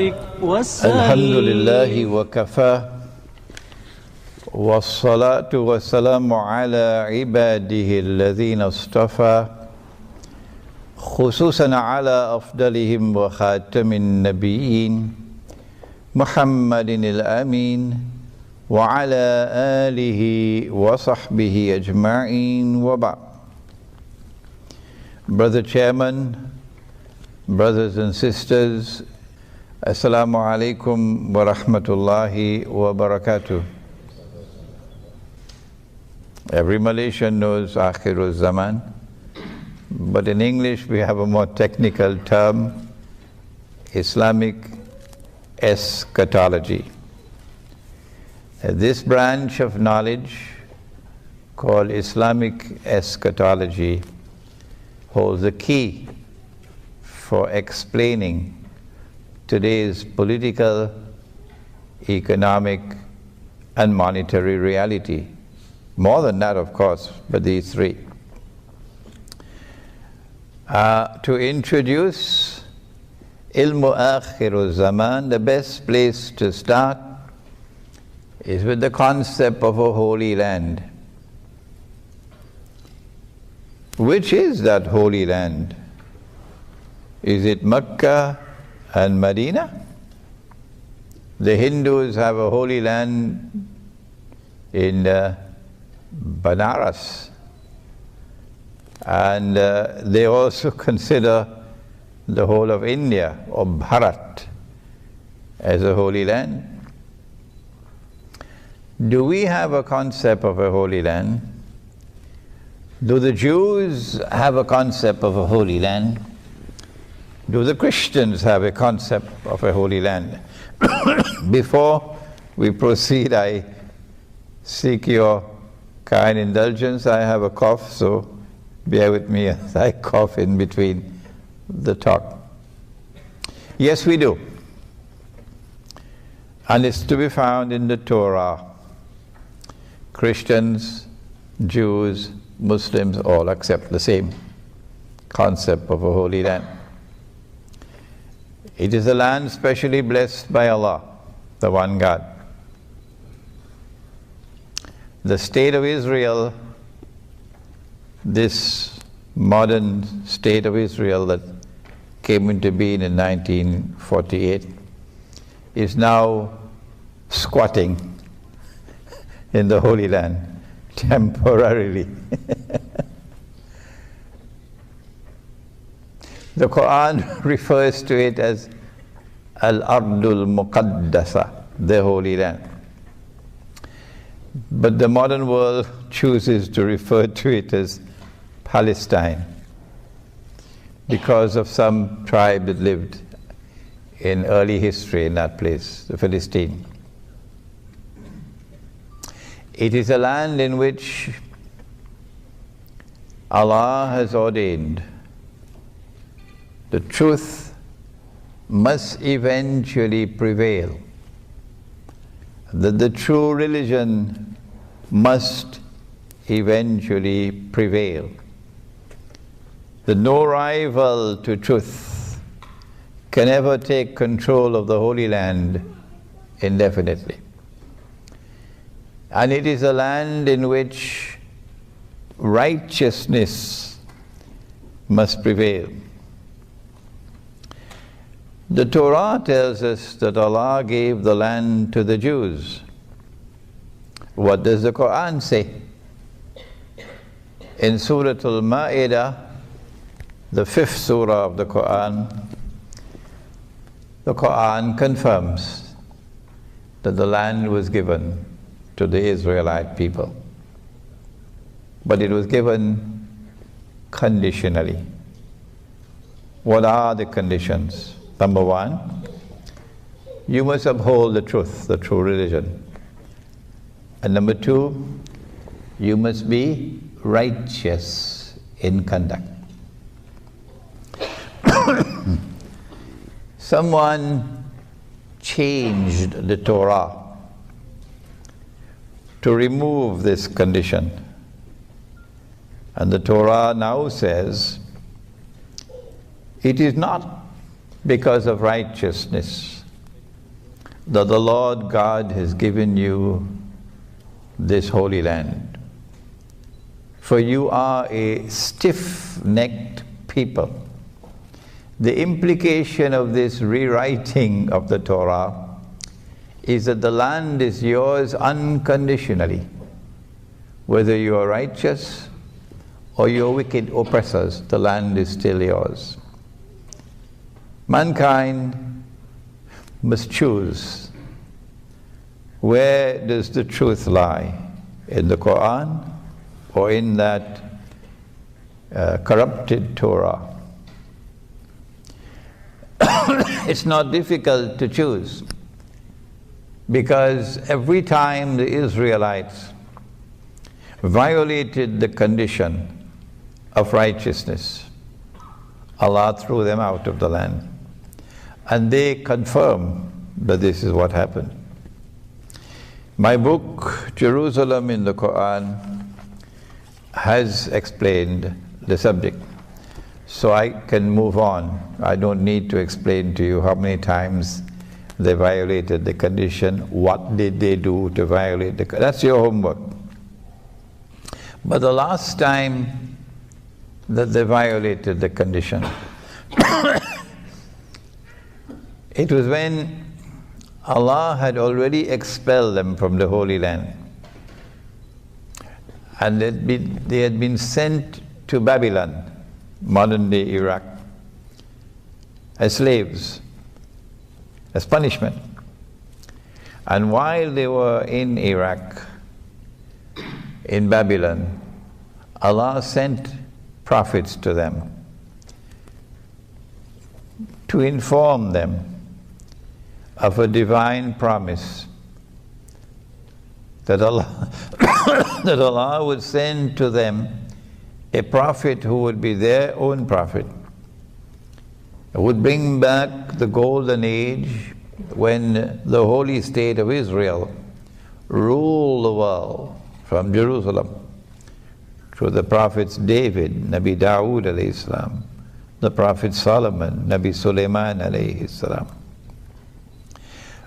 وبارك وسلم. الحمد لله وكفى والصلاة والسلام على عباده الذين اصطفى خصوصا على أفضلهم وخاتم النبيين محمد الأمين وعلى آله وصحبه أجمعين وبعد. Brother Chairman, brothers and sisters, Assalamu alaikum wa rahmatullahi wa barakatuh. Every Malaysian knows الزمان, but in English we have a more technical term, Islamic Eschatology. This branch of knowledge called Islamic Eschatology holds the key for explaining today's political, economic, and monetary reality. More than that, of course, but these three. To introduce الزمان, the best place to start is with the concept of a holy land. Which is that holy land? Is it Mecca and Medina? The Hindus have a holy land in Banaras, and they also consider the whole of India or Bharat as a holy land. Do we have a concept of a holy land? Do the Jews have a concept of a holy land? Do the Christians have a concept of a holy land? Before we proceed, I seek your kind indulgence. I have a cough, so bear with me as I cough in between the talk. Yes, we do. And it's to be found in the Torah. Christians, Jews, Muslims all accept the same concept of a holy land. It is a land specially blessed by Allah, the one God. The state of Israel, this modern state of Israel that came into being in 1948, is now squatting in the Holy Land, temporarily. The Quran refers to it as Al-Ardul Muqaddasa, the Holy Land. But the modern world chooses to refer to it as Palestine because of some tribe that lived in early history in that place, the Philistine. It is a land in which Allah has ordained the truth must eventually prevail, that the true religion must eventually prevail, that no rival to truth can ever take control of the Holy Land indefinitely. And it is a land in which righteousness must prevail. The Torah tells us that Allah gave the land to the Jews. What does the Quran say? In Surah Al-Ma'idah, the 5th surah of the Quran confirms that the land was given to the Israelite people. But it was given conditionally. What are the conditions? Number one, you must uphold the truth, the true religion. And number two, you must be righteous in conduct. Someone changed the Torah to remove this condition. And the Torah now says, it is not because of righteousness that the Lord God has given you this holy land. For you are a stiff-necked people. The implication of this rewriting of the Torah is that the land is yours unconditionally. Whether you are righteous or you are wicked oppressors, the land is still yours. Mankind must choose. Where does the truth lie? In the Quran or in that corrupted Torah? It's not difficult to choose, because every time the Israelites violated the condition of righteousness, Allah threw them out of the land. And they confirm that this is what happened. My book, Jerusalem in the Quran, has explained the subject. So I can move on. I don't need to explain to you how many times they violated the condition, what did they do to violate the condition. That's your homework. But the last time that they violated the condition, it was when Allah had already expelled them from the Holy Land. And they had been sent to Babylon, modern-day Iraq, as slaves, as punishment. And while they were in Iraq, in Babylon, Allah sent prophets to them to inform them of a divine promise that Allah, that Allah would send to them a prophet who would be their own prophet, would bring back the golden age when the holy state of Israel ruled the world from Jerusalem through the prophets David, Nabi Dawood alayhi salam, the prophet Solomon, Nabi Sulaiman alayhi salam,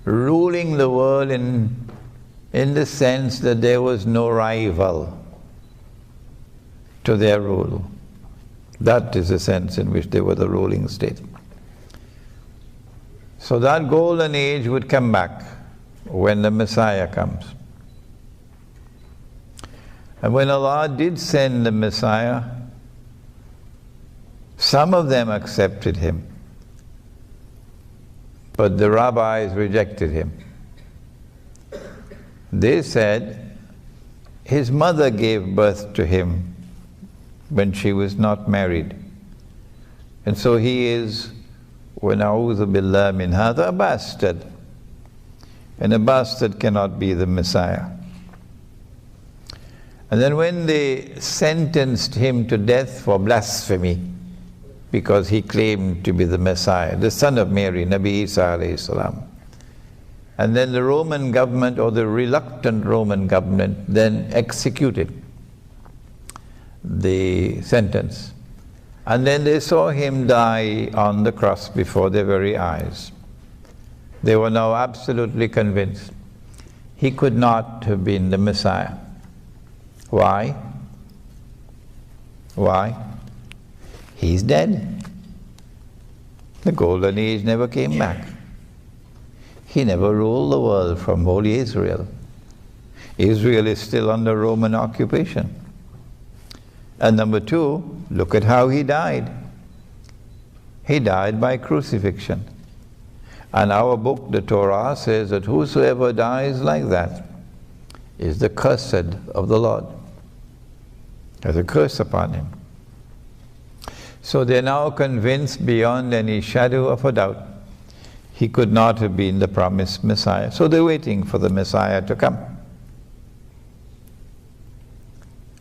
ruling the world in the sense that there was no rival to their rule. That is the sense in which they were the ruling state. So that golden age would come back when the Messiah comes. And when Allah did send the Messiah, some of them accepted him, but the rabbis rejected him. They said his mother gave birth to him when she was not married. And so he is, وَنَعُوذُ بِاللَّهِ مِنْ هَذَا, a bastard. And a bastard cannot be the Messiah. And then when they sentenced him to death for blasphemy, because he claimed to be the Messiah, the son of Mary, Nabi Isa alayhi salam, and then the Roman government, or the reluctant Roman government, then executed the sentence. And then they saw him die on the cross before their very eyes. They were now absolutely convinced he could not have been the Messiah. Why? Why? He's dead. The golden age never came back. He never ruled the world from holy Israel. Israel is still under Roman occupation. And number two, look at how he died. He died by crucifixion. And our book, the Torah, says that whosoever dies like that is the cursed of the Lord. There's a curse upon him. So they're now convinced beyond any shadow of a doubt he could not have been the promised Messiah. So they're waiting for the Messiah to come.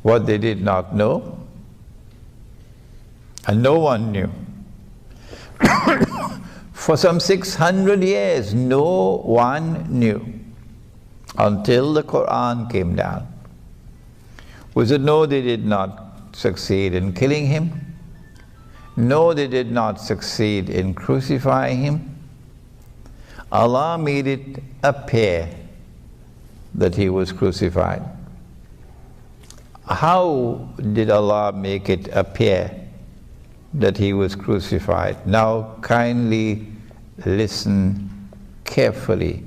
What they did not know, and no one knew. For some 600 years, no one knew, until the Quran came down. Was it no, they did not succeed in killing him? No, they did not succeed in crucifying him. Allah made it appear that he was crucified. How did Allah make it appear that he was crucified? Now kindly listen carefully.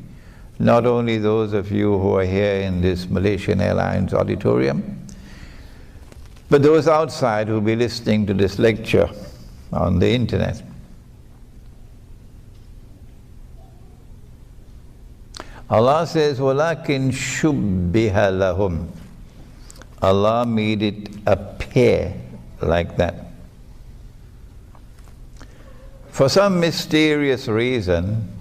Not only those of you who are here in this Malaysian Airlines auditorium, but those outside who will be listening to this lecture on the internet. Allah says, وَلَكِنْ شُبِّهَ لَهُمْ. Allah made it appear like that. For some mysterious reason,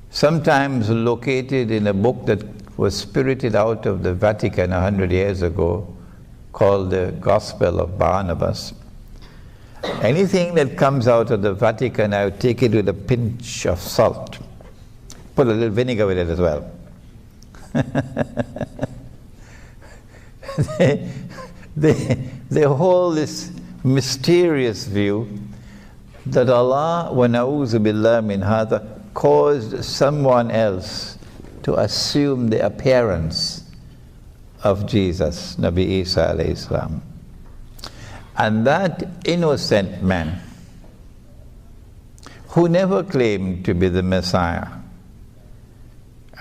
sometimes located in a book that was spirited out of the Vatican 100 years ago, called the Gospel of Barnabas. Anything that comes out of the Vatican, I would take it with a pinch of salt. Put a little vinegar with it as well. They hold this mysterious view that Allah, wa na'udhu billah min hadha, caused someone else to assume the appearance of Jesus, Nabi Isa alayhi salam. And that innocent man, who never claimed to be the Messiah,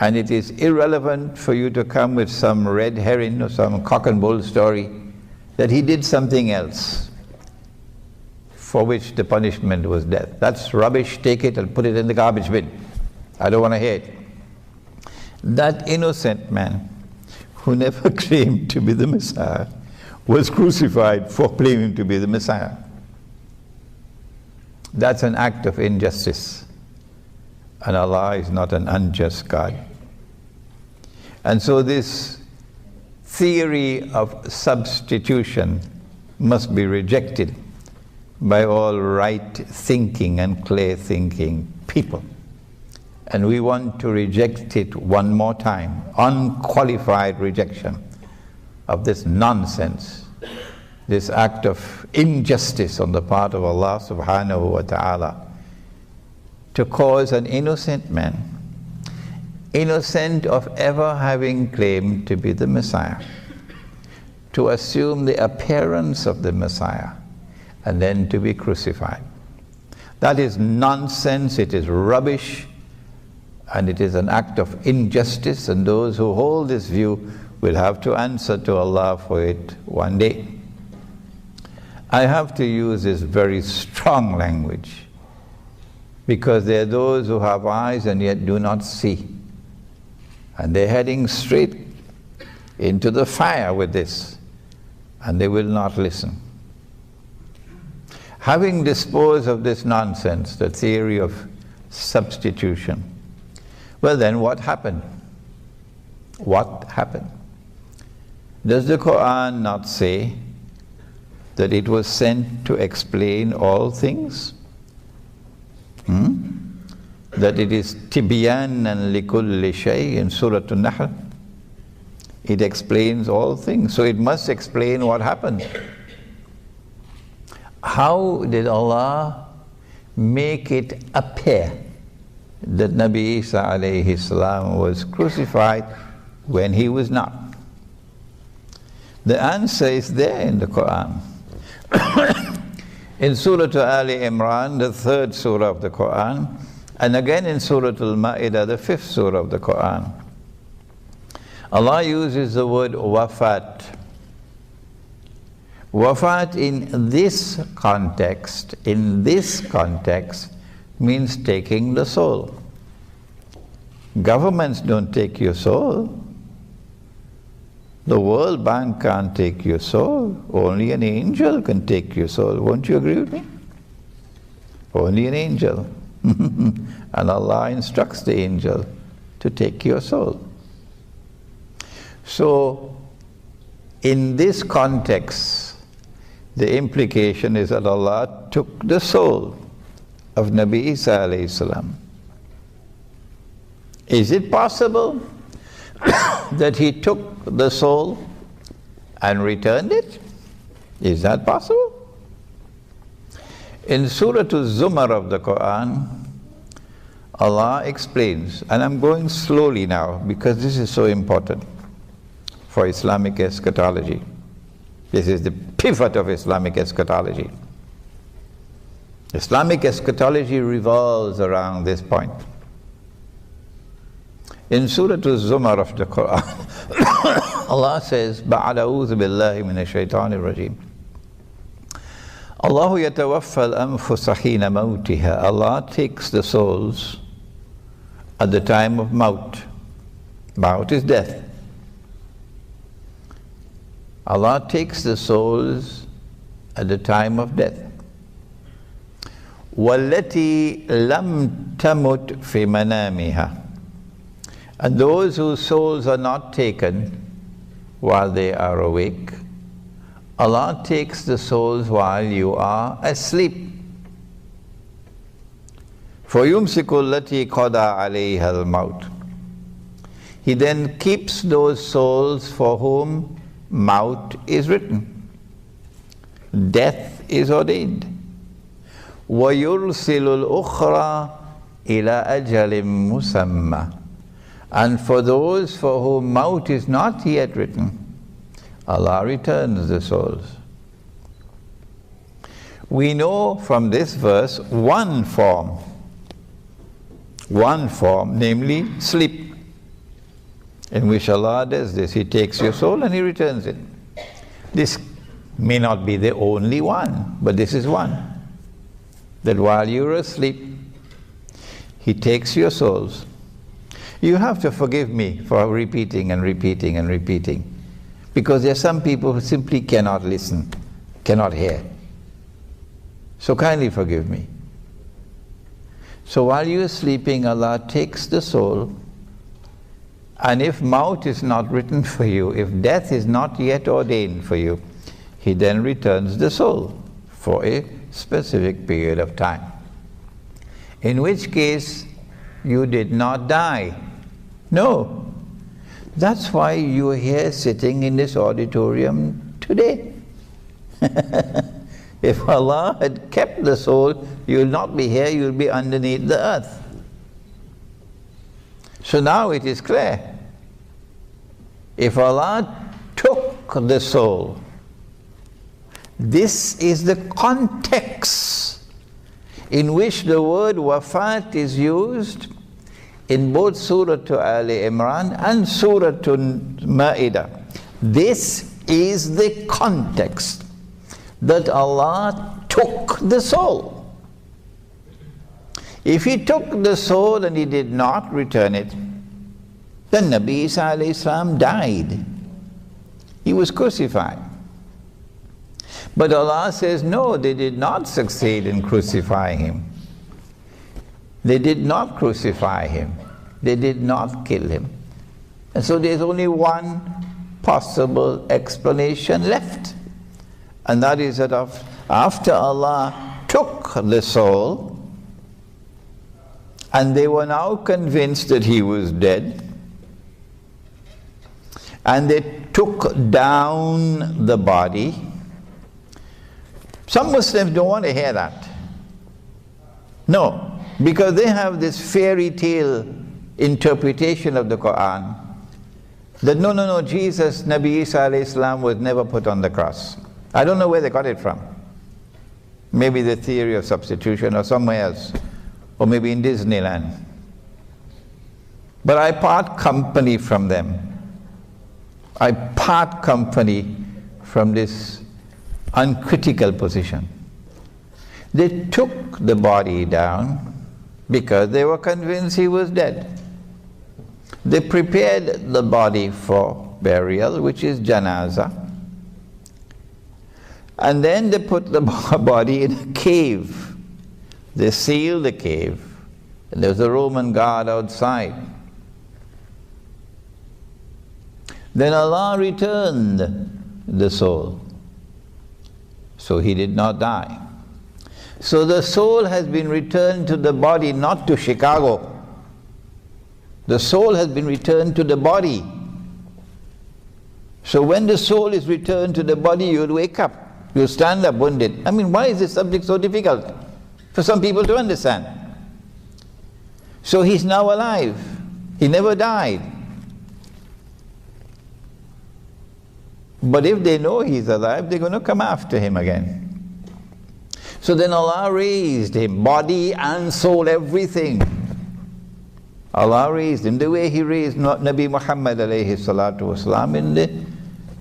and it is irrelevant for you to come with some red herring or some cock and bull story that he did something else for which the punishment was death. That's rubbish. Take it and put it in the garbage bin. I don't want to hear it. That innocent man who never claimed to be the Messiah was crucified for claiming to be the Messiah. That's an act of injustice. And Allah is not an unjust God. And so this theory of substitution must be rejected by all right thinking and clear thinking people. And we want to reject it one more time, unqualified rejection of this nonsense, this act of injustice on the part of Allah subhanahu wa ta'ala, to cause an innocent man, innocent of ever having claimed to be the Messiah, to assume the appearance of the Messiah and then to be crucified. That is nonsense, it is rubbish, and it is an act of injustice, and those who hold this view will have to answer to Allah for it one day. I have to use this very strong language because there are those who have eyes and yet do not see. And they're heading straight into the fire with this, and they will not listen. Having disposed of this nonsense, the theory of substitution, well then what happened? What happened? Does the Quran not say that it was sent to explain all things? That it is tibyanan likulli shay in Surah An-Nahl. It explains all things, so it must explain what happened. How did Allah make it appear that Nabi Isa alayhi salam was crucified when he was not? The answer is there in the Quran. In Surah Ali Imran, the 3rd surah of the Quran, and again in Surah Al-Ma'idah, the 5th surah of the Quran, Allah uses the word wafat. Wafat in this context, means taking the soul. Governments don't take your soul. The World Bank can't take your soul. Only an angel can take your soul. Won't you agree with me? Only an angel. And Allah instructs the angel to take your soul. So, in this context, the implication is that Allah took the soul of Nabi Isa alayhi salam. Is it possible that he took the soul and returned it? Is that possible? In Surah Al-Zumar of the Quran, Allah explains, and I'm going slowly now because this is so important for Islamic eschatology. This is the pivot of Islamic eschatology. Islamic eschatology revolves around this point. In Surah Al-Zumar of the Quran, Allah says, بَعْدَ أَعُوذُ بِاللَّهِ مِنَ الشَّيْطَانِ الرَّجِيمِ Allah يَتَوَفَّى الْأَنفُسَ حِينَ مَوْتِهَا. Allah takes the souls at the time of maut. Maut is death. Allah takes the souls at the time of death. وَالَّتِي لَمْ تَمُتْ فِي مَنَامِهَا. And those whose souls are not taken while they are awake, Allah takes the souls while you are asleep. فَيُمْسِكُ الَّتِي قَضَى عَلَيْهَا الْمَوْتِ. He then keeps those souls for whom maut is written. Death is ordained. وَيُرْسِلُ الْأُخْرَى إِلَى أَجَلٍ مُسَمَّى. And for those for whom maut is not yet written, Allah returns the souls. We know from this verse one form, namely sleep, in which Allah does this. He takes your soul and He returns it. This may not be the only one, but this is one. That while you're asleep, He takes your souls. You have to forgive me for repeating and repeating and repeating, because there are some people who simply cannot listen, cannot hear. So kindly forgive me. So while you are sleeping, Allah takes the soul, and if maut is not written for you, if death is not yet ordained for you, He then returns the soul for a specific period of time. In which case, you did not die. No. That's why you are here sitting in this auditorium today. If Allah had kept the soul, you will not be here, you will be underneath the earth. So now it is clear. If Allah took the soul, this is the context in which the word wafat is used in both Surah Ali Imran and Surah Ma'idah. This is the context that Allah took the soul. If He took the soul and He did not return it, then Nabi Isa alayhi salam died. He was crucified. But Allah says, no, they did not succeed in crucifying Him. They did not crucify Him. They did not kill Him. And so there's only one possible explanation left. And that is that after Allah took the soul, and they were now convinced that He was dead, and they took down the body. Some Muslims don't want to hear that. No, because they have this fairy tale interpretation of the Quran that no, Jesus, Nabi Isa alayhi salam, was never put on the cross. I don't know where they got it from. Maybe the theory of substitution or somewhere else, or maybe in Disneyland. But I part company from them. I part company from this uncritical position. They took the body down because they were convinced He was dead. They prepared the body for burial, which is janazah. And then they put the body in a cave. They sealed the cave. And there was a Roman guard outside. Then Allah returned the soul. So he did not die. So the soul has been returned to the body, not to Chicago. The soul has been returned to the body. So when the soul is returned to the body, you would wake up. You stand up, wouldn't it? I mean, why is this subject so difficult for some people to understand? So he's now alive. He never died. But if they know he's alive, they're going to come after him again. So then Allah raised him, body and soul, everything. Allah raised him the way He raised Nabi Muhammad alayhi salatu wasalam in the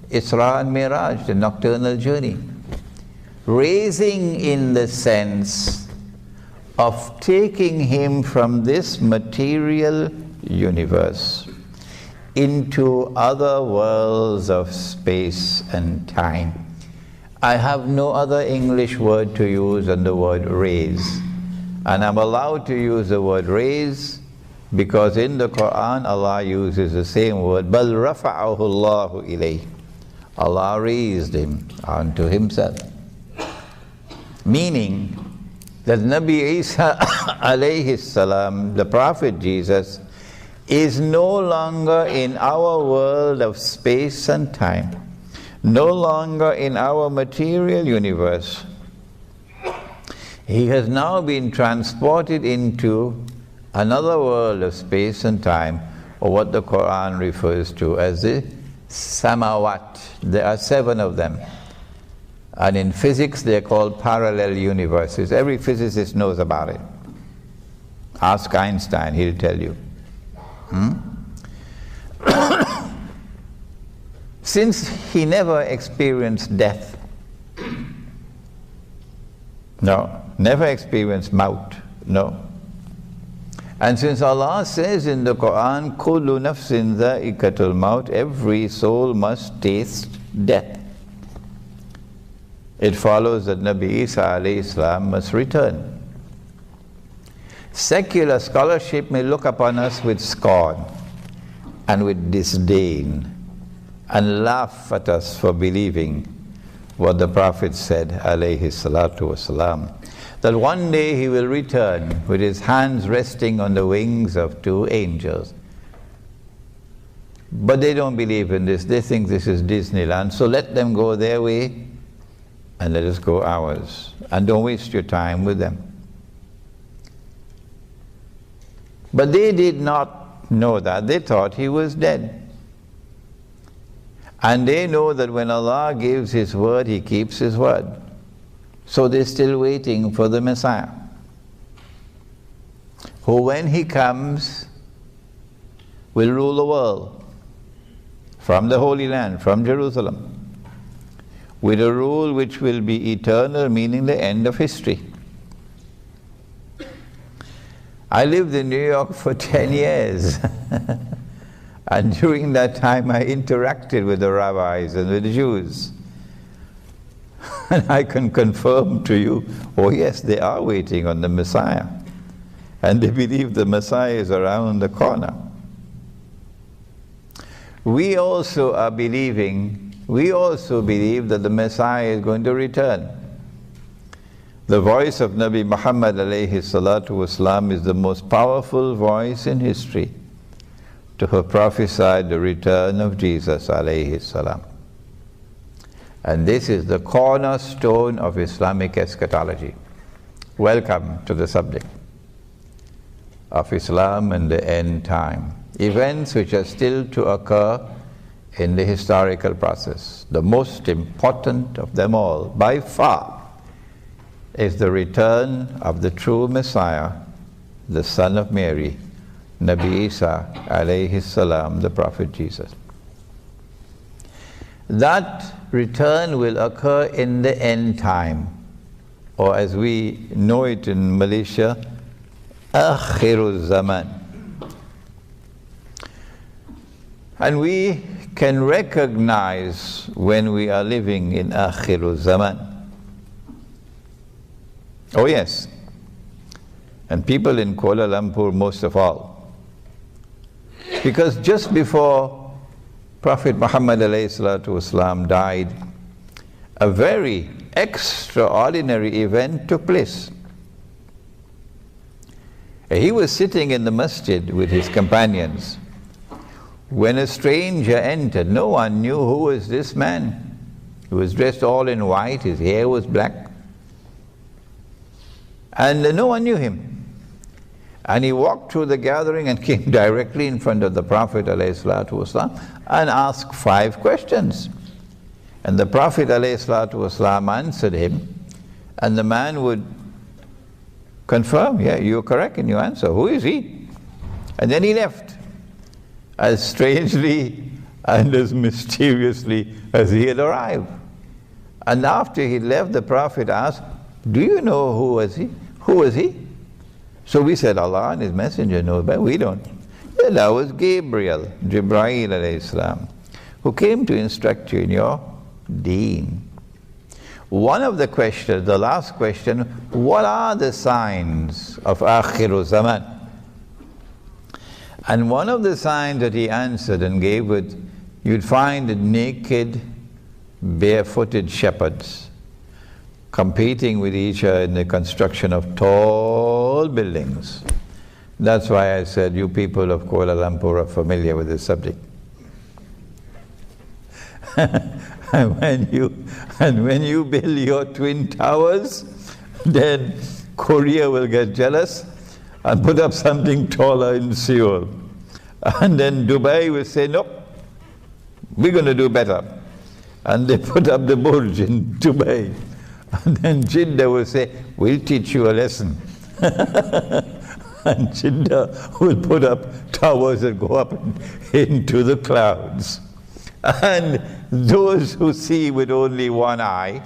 Isra and Miraj, the nocturnal journey. Raising in the sense of taking him from this material universe into other worlds of space and time. I have no other English word to use than the word raise. And I'm allowed to use the word raise because in the Quran Allah uses the same word, بَلْ رَفَعَهُ اللَّهُ إِلَيْهِ. Allah raised him unto Himself. Meaning that Nabi Isa alayhi salam, the Prophet Jesus, is no longer in our world of space and time, no longer in our material universe. He has now been transported into another world of space and time, or what the Quran refers to as the samawat. There are 7 of them. And in physics they're called parallel universes. Every physicist knows about it. Ask Einstein, he'll tell you. Since he never experienced death, no, never experienced maut, no. And since Allah says in the Quran, Kullu nafsin dha'iqatul maut, every soul must taste death, it follows that Nabi Isa alayhi salam must return. Secular scholarship may look upon us with scorn and with disdain and laugh at us for believing what the Prophet said alayhi salatu wasalam, that one day he will return with his hands resting on the wings of 2 angels. But they don't believe in this. They think this is Disneyland. So let them go their way and let us go ours. And don't waste your time with them. But they did not know that. They thought he was dead. And they know that when Allah gives His word, He keeps His word. So they're still waiting for the Messiah, who when He comes will rule the world from the Holy Land, from Jerusalem, with a rule which will be eternal, meaning the end of history. I lived in New York for 10 years. And during that time I interacted with the rabbis and with the Jews. And I can confirm to you, oh yes, they are waiting on the Messiah. And they believe the Messiah is around the corner. We also believe that the Messiah is going to return. The voice of Nabi Muhammad alayhi salatu wasalam is the most powerful voice in history to have prophesied the return of Jesus alayhi salam. And this is the cornerstone of Islamic eschatology. Welcome to the subject of Islam and the end time. Events which are still to occur in the historical process. The most important of them all, by far, is the return of the true Messiah, the son of Mary, Nabi Isa alayhi salam, the Prophet Jesus. That return will occur in the end time, or as we know it in Malaysia, الزمان. And we can recognize when we are living in الزمان. Oh yes, and people in Kuala Lumpur most of all. Because just before Prophet Muhammad ﷺ died, a very extraordinary event took place. He was sitting in the masjid with his companions when a stranger entered. No one knew who was this man. He was dressed all in white, his hair was black, and no one knew him. And he walked through the gathering and came directly in front of the Prophet ﷺ and asked 5 questions. And the Prophet ﷺ answered him, and the man would confirm, yeah, you're correct in your answer. Who is he? And then he left, as strangely and as mysteriously as he had arrived. And after he left, the Prophet asked, do you know who was he? Who was he? So we said, Allah and His Messenger know, but we don't. Yeah, that was Gabriel, Jibreel alayhi salam, who came to instruct you in your deen. One of the questions, the last question, what are the signs of Akhiru Zaman? And one of the signs that he answered and gave with, you'd find naked, barefooted shepherds competing with each other in the construction of tall buildings. That's why I said you people of Kuala Lumpur are familiar with this subject. And when you build your twin towers, then Korea will get jealous and put up something taller in Seoul. And then Dubai will say, nope, we're going to do better. And they put up the Burj in Dubai. And then Jeddah will say, we'll teach you a lesson. And Jeddah will put up towers that go up into the clouds. And those who see with only one eye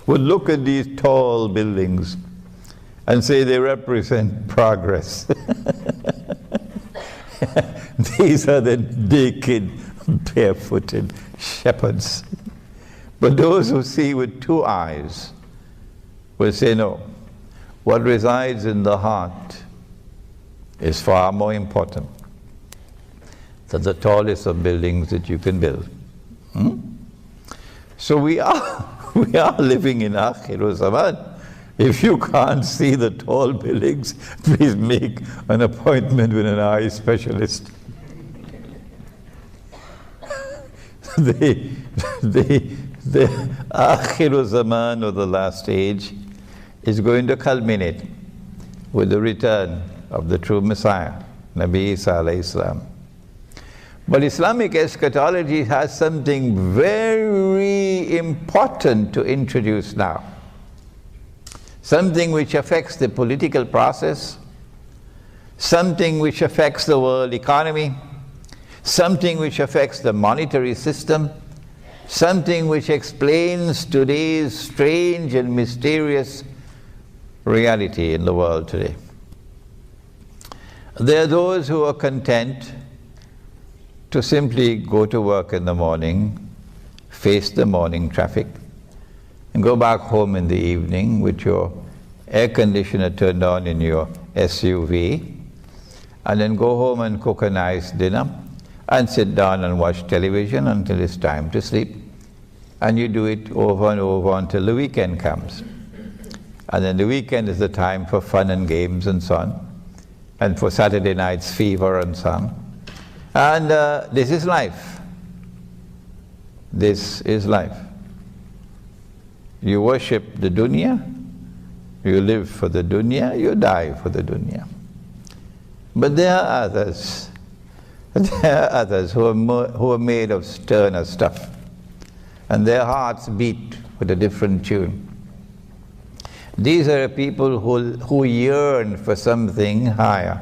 would look at these tall buildings and say they represent progress. These are the naked, barefooted shepherds. But those who see with 2 eyes will say, no, what resides in the heart is far more important than the tallest of buildings that you can build. So we are living in Akhiru Zaman. If you can't see the tall buildings, please make an appointment with an eye specialist. The Akhiru Zaman, or the last age, is going to culminate with the return of the true Messiah, Nabi Isa alayhi salam. But Islamic eschatology has something very important to introduce now. Something which affects the political process, something which affects the world economy, something which affects the monetary system, something which explains today's strange and mysterious reality in the world today. There are those who are content to simply go to work in the morning, face the morning traffic, and go back home in the evening with your air conditioner turned on in your SUV, and then go home and cook a nice dinner, and sit down and watch television until it's time to sleep. And you do it over and over until the weekend comes. And then the weekend is the time for fun and games and so on, and for Saturday night's fever and so on. And this is life. This is life. You worship the dunya, you live for the dunya, you die for the dunya. But there are others. There are others who are made of sterner stuff, and their hearts beat with a different tune. These are people who yearn for something higher,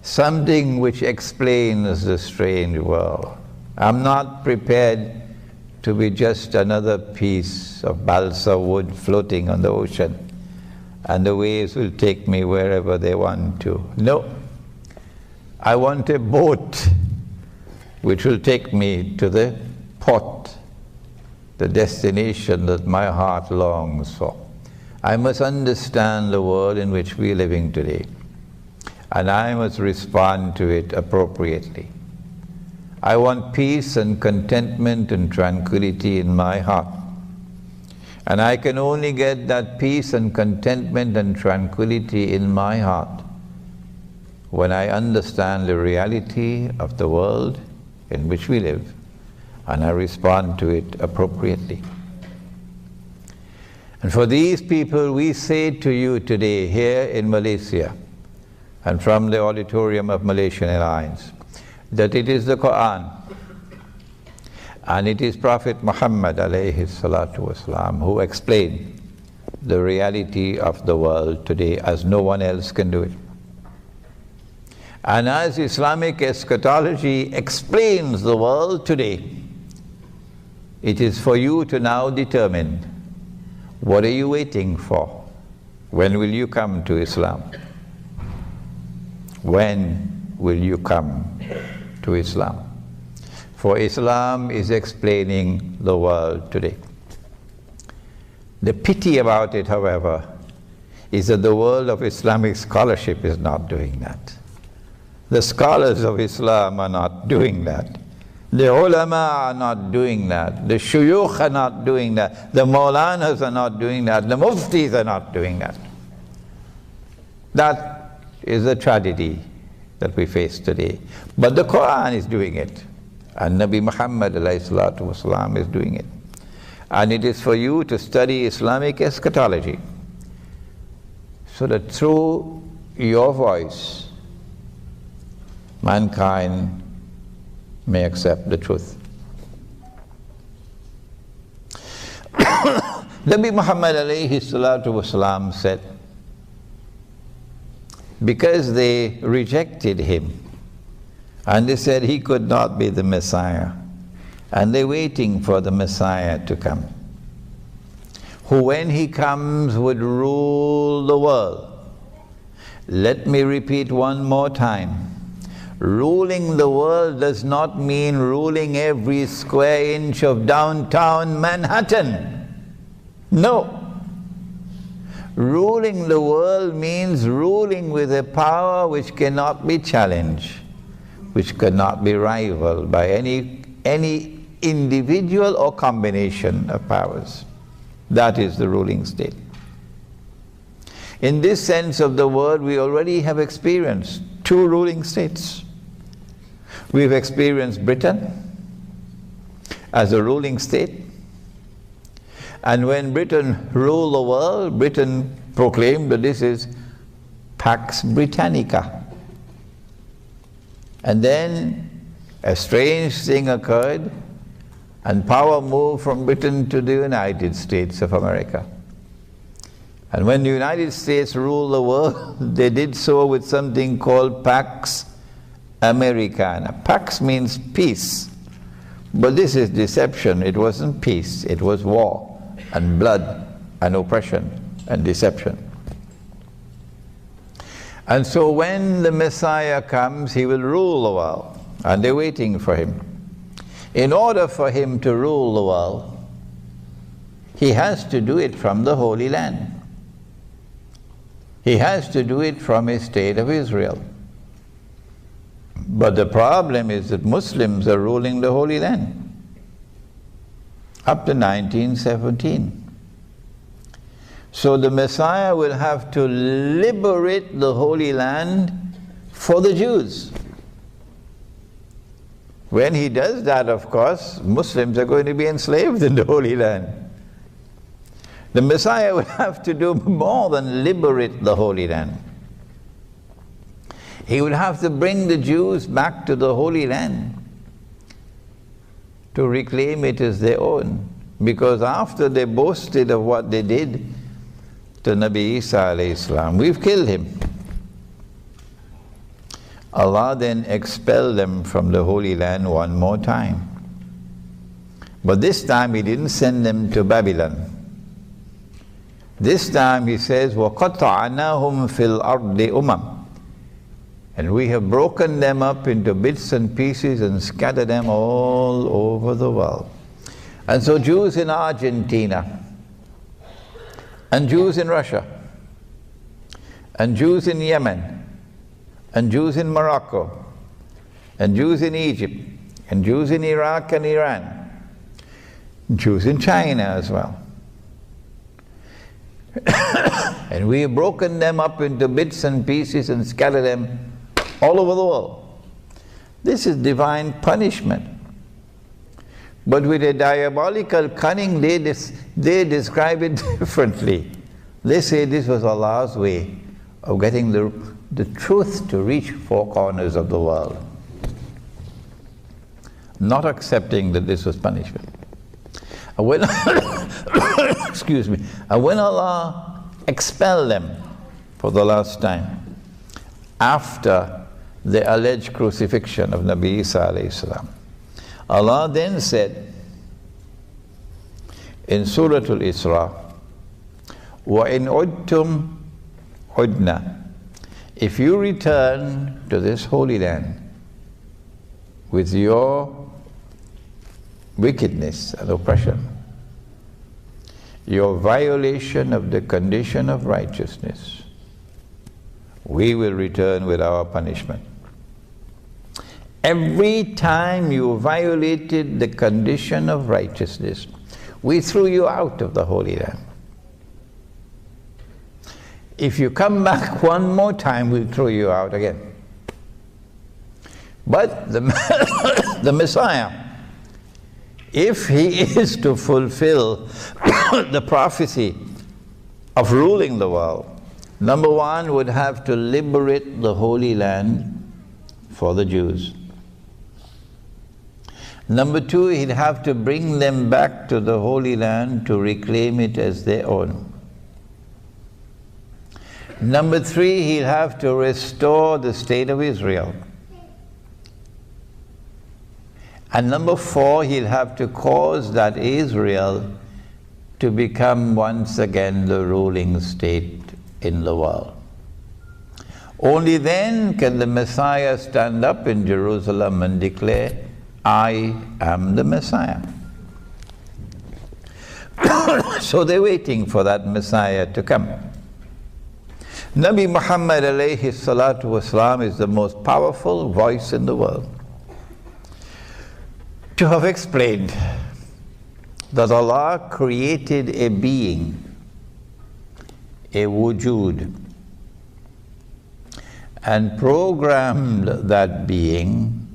something which explains the strange world. I'm not prepared to be just another piece of balsa wood floating on the ocean, and the waves will take me wherever they want to. No. I want a boat which will take me to the port, the destination that my heart longs for. I must understand the world in which we are living today, and I must respond to it appropriately. I want peace and contentment and tranquility in my heart. And I can only get that peace and contentment and tranquility in my heart when I understand the reality of the world in which we live, and I respond to it appropriately. And for these people, we say to you today, here in Malaysia, and from the auditorium of Malaysian Airlines, that it is the Quran and it is Prophet Muhammad alayhi salatu wasalam who explain the reality of the world today as no one else can do it. And as Islamic eschatology explains the world today, it is for you to now determine, what are you waiting for? When will you come to Islam? When will you come to Islam? For Islam is explaining the world today. The pity about it, however, is that the world of Islamic scholarship is not doing that. The scholars of Islam are not doing that. The ulama are not doing that. The shuyukh are not doing that. The maulanas are not doing that. The muftis are not doing that. That is a tragedy that we face today. But the Quran is doing it. And Nabi Muhammad ﷺ is doing it. And it is for you to study Islamic eschatology, so that through your voice, mankind may accept the truth. Nabi Muhammad ﷺ said, because they rejected him, and they said he could not be the Messiah, and they're waiting for the Messiah to come, who when he comes would rule the world. Let me repeat one more time. Ruling the world does not mean ruling every square inch of downtown Manhattan. No. Ruling the world means ruling with a power which cannot be challenged, which cannot be rivaled by any individual or combination of powers. That is the ruling state. In this sense of the word, we already have experienced two ruling states. We've experienced Britain as a ruling state, and when Britain ruled the world, Britain proclaimed that this is Pax Britannica. And then a strange thing occurred, and power moved from Britain to the United States of America. And when the United States ruled the world, they did so with something called Pax Americana. Pax means peace, but this is deception. It wasn't peace, it was war and blood and oppression and deception. And so when the Messiah comes, he will rule the world, and they're waiting for him. In order for him to rule the world, he has to do it from the Holy Land. He has to do it from a state of Israel. But the problem is that Muslims are ruling the Holy Land up to 1917. So the Messiah will have to liberate the Holy Land for the Jews. When he does that, of course, Muslims are going to be enslaved in the Holy Land. The Messiah will have to do more than liberate the Holy Land. He will have to bring the Jews back to the Holy Land to reclaim it as their own. Because after they boasted of what they did to Nabi Isa alayhi salam, we've killed him. Allah then expelled them from the Holy Land one more time. But this time he didn't send them to Babylon. This time he says, وَقَطَعْنَاهُمْ فِي الْأَرْضِ أُمَمٍ, and we have broken them up into bits and pieces and scattered them all over the world. And so Jews in Argentina, and Jews in Russia, and Jews in Yemen, and Jews in Morocco, and Jews in Egypt, and Jews in Iraq and Iran, Jews in China as well. And we have broken them up into bits and pieces and scattered them all over the world. This is divine punishment. But with a diabolical cunning, they They describe it differently. They say this was Allah's way of getting the truth to reach four corners of the world, not accepting that this was punishment. And when excuse me, and when Allah expelled them for the last time, after the alleged crucifixion of Nabi Isa alayhi salam, Allah then said in Surah Al-Isra, وَإِنْ عُدْتُمْ عُدْنَا, if you return to this holy land with your wickedness and oppression, your violation of the condition of righteousness, we will return with our punishment. Every time you violated the condition of righteousness, we threw you out of the Holy Land. If you come back one more time, we'll throw you out again. But the Messiah, if he is to fulfill the prophecy of ruling the world, number one, would have to liberate the Holy Land for the Jews. Number two, he'd have to bring them back to the Holy Land to reclaim it as their own. Number three, he'll have to restore the state of Israel. And number four, he'll have to cause that Israel to become once again the ruling state in the world. Only then can the Messiah stand up in Jerusalem and declare, I am the Messiah. So they're waiting for that Messiah to come. Nabi Muhammad alayhi salatu wasalam is the most powerful voice in the world to have explained that Allah created a being, a wujud, and programmed that being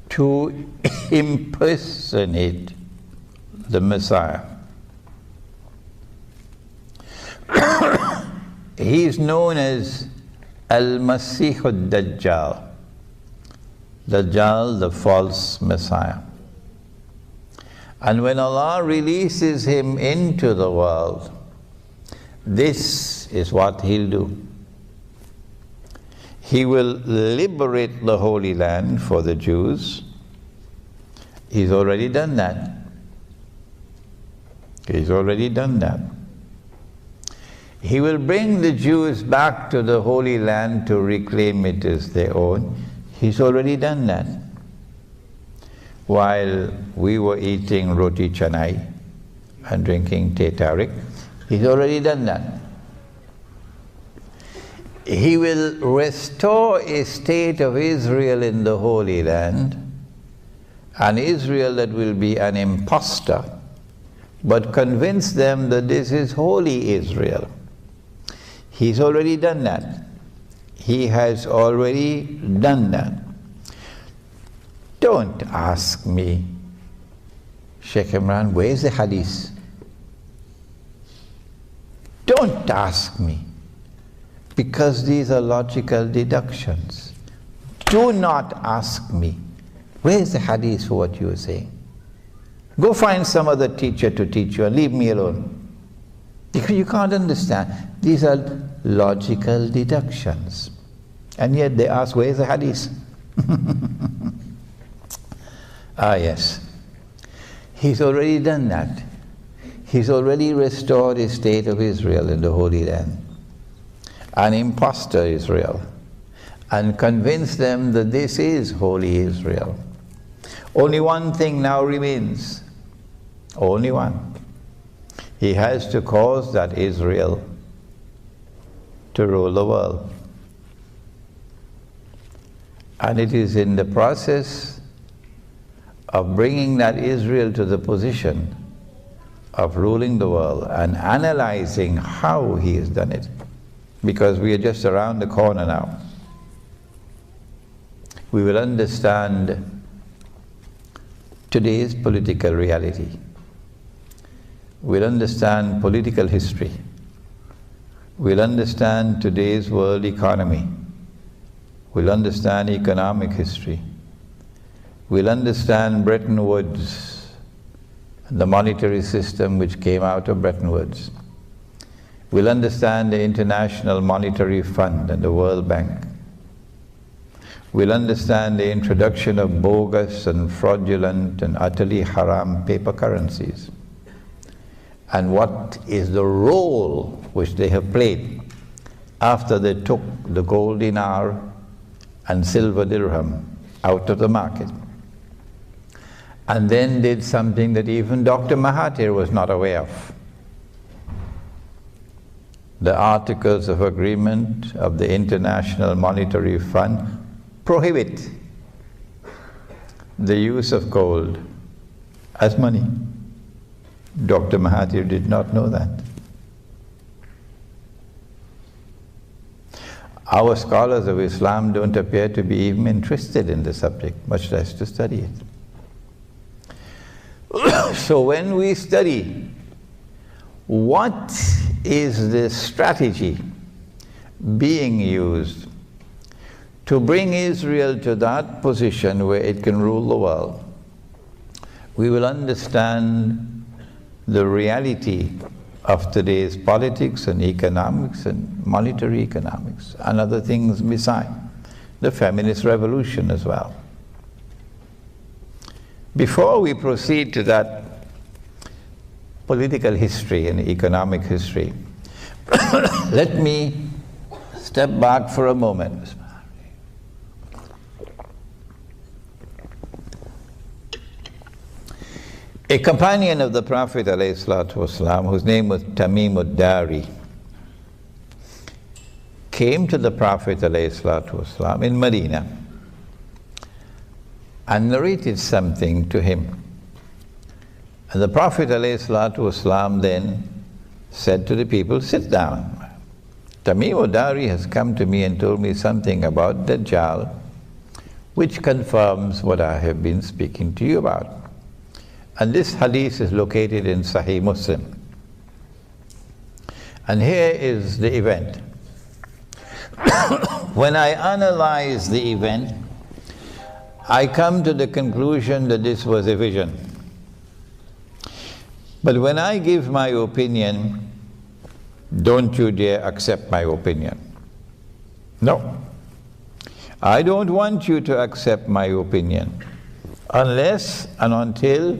to impersonate the Messiah. He is known as Al-Masih al-Dajjal, Dajjal, the false Messiah. And when Allah releases him into the world, this is what he'll do. He will liberate the Holy Land for the Jews. He's already done that. He's already done that. He will bring the Jews back to the Holy Land to reclaim it as their own. He's already done that. While we were eating roti canai and drinking teh tarik, he's already done that. He will restore a state of Israel in the Holy Land, an Israel that will be an impostor, but convince them that this is holy Israel. He's already done that. He has already done that. Don't ask me, Sheikh Imran, where is the hadith? Don't ask me, because these are logical deductions. Do not ask me, where is the hadith for what you are saying? Go find some other teacher to teach you and leave me alone. Because you can't understand. These are logical deductions. And yet they ask, where is the hadith? Ah, yes. He's already done that. He's already restored the state of Israel in the Holy Land, an impostor Israel, and convinced them that this is holy Israel. Only one thing now remains. Only one. He has to cause that Israel to rule the world. And it is in the process of bringing that Israel to the position of ruling the world and analyzing how he has done it, because we are just around the corner now. We will understand today's political reality. we'll understand political history. We'll understand today's world economy. We'll understand economic history. We'll understand Bretton Woods, the monetary system which came out of Bretton Woods. We'll understand the International Monetary Fund and the World Bank. We'll understand the introduction of bogus and fraudulent and utterly haram paper currencies, and what is the role which they have played after they took the gold dinar and silver dirham out of the market, and then did something that even Dr. Mahathir was not aware of. The Articles of Agreement of the International Monetary Fund prohibit the use of gold as money. Dr. Mahathir did not know that. Our scholars of Islam don't appear to be even interested in the subject, much less to study it. So when we study what is the strategy being used to bring Israel to that position where it can rule the world, we will understand the reality of today's politics and economics and monetary economics and other things beside, the feminist revolution as well. Before we proceed to that political history and economic history, let me step back for a moment. A companion of the Prophet ﷺ, whose name was Tamim ad-Dari, came to the Prophet ﷺ in Medina and narrated something to him. And the Prophet ﷺ then said to the people, "Sit down. Tamim ad-Dari has come to me and told me something about Dajjal, which confirms what I have been speaking to you about." And this hadith is located in Sahih Muslim. And here is the event. When I analyze the event, I come to the conclusion that this was a vision. But when I give my opinion, don't you dare accept my opinion. No. I don't want you to accept my opinion unless and until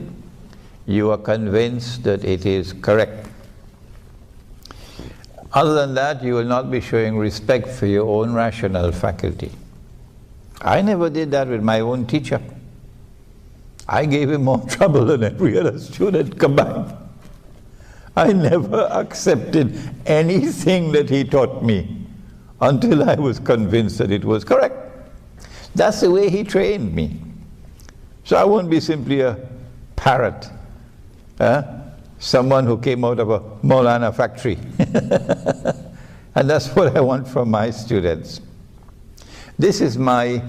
you are convinced that it is correct. Other than that, you will not be showing respect for your own rational faculty. I never did that with my own teacher. I gave him more trouble than every other student combined. I never accepted anything that he taught me until I was convinced that it was correct. That's the way he trained me. So I won't be simply a parrot. Someone who came out of a Maulana factory. And that's what I want from my students. This is my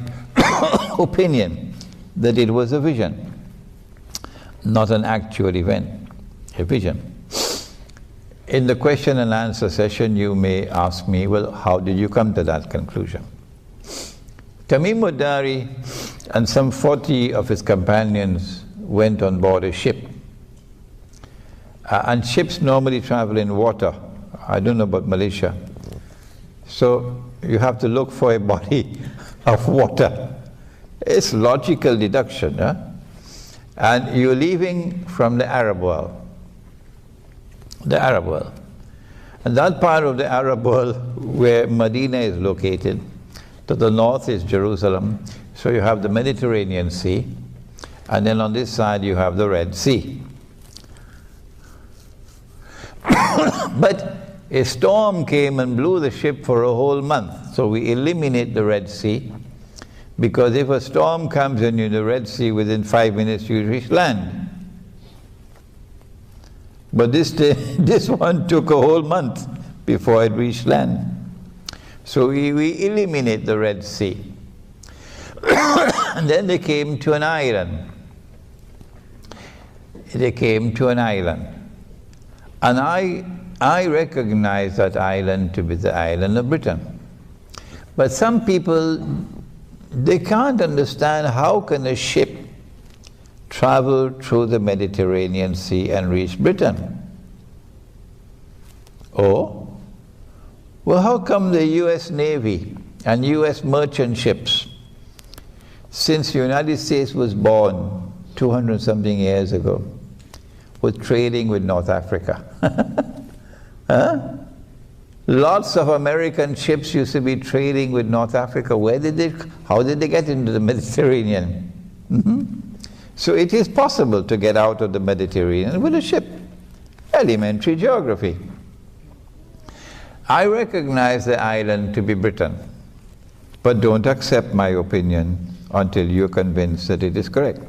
opinion, that it was a vision, not an actual event, a vision. In the question and answer session, you may ask me, well, how did you come to that conclusion? Tamim ad-Dari and some 40 of his companions went on board a ship. And ships normally travel in water. I don't know about Malaysia. So you have to look for a body of water. It's logical deduction. And you're leaving from the Arab world. The Arab world. And that part of the Arab world where Medina is located, to the north is Jerusalem. So you have the Mediterranean Sea. And then on this side you have the Red Sea. But a storm came and blew the ship for a whole month. So we eliminate the Red Sea, because if a storm comes in the Red Sea, within 5 minutes you reach land. But this one took a whole month before it reached land. So we eliminate the Red Sea. And then they came to an island. They came to an island. And I recognize that island to be the island of Britain. But some people, they can't understand how can a ship travel through the Mediterranean Sea and reach Britain. Or, well, how come the US Navy and US merchant ships, since the United States was born 200-something years ago, were trading with North Africa? Huh? Lots of American ships used to be trading with North Africa. How did they get into the Mediterranean? So it is possible to get out of the Mediterranean with a ship. Elementary geography. I recognize the island to be Britain, but don't accept my opinion until you're convinced that it is correct.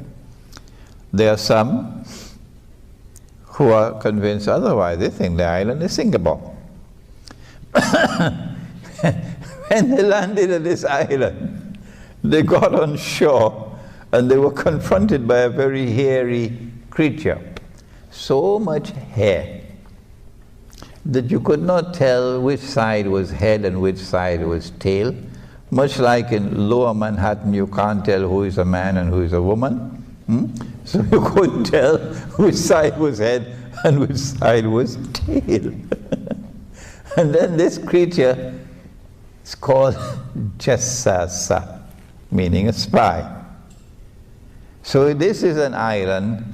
There are some who are convinced otherwise. They think the island is Singapore. When they landed at this island, they got on shore and they were confronted by a very hairy creature. So much hair that you could not tell which side was head and which side was tail. Much like in Lower Manhattan, you can't tell who is a man and who is a woman. So you couldn't tell which side was head and which side was tail. And then this creature is called Jassasa, meaning a spy. So this is an island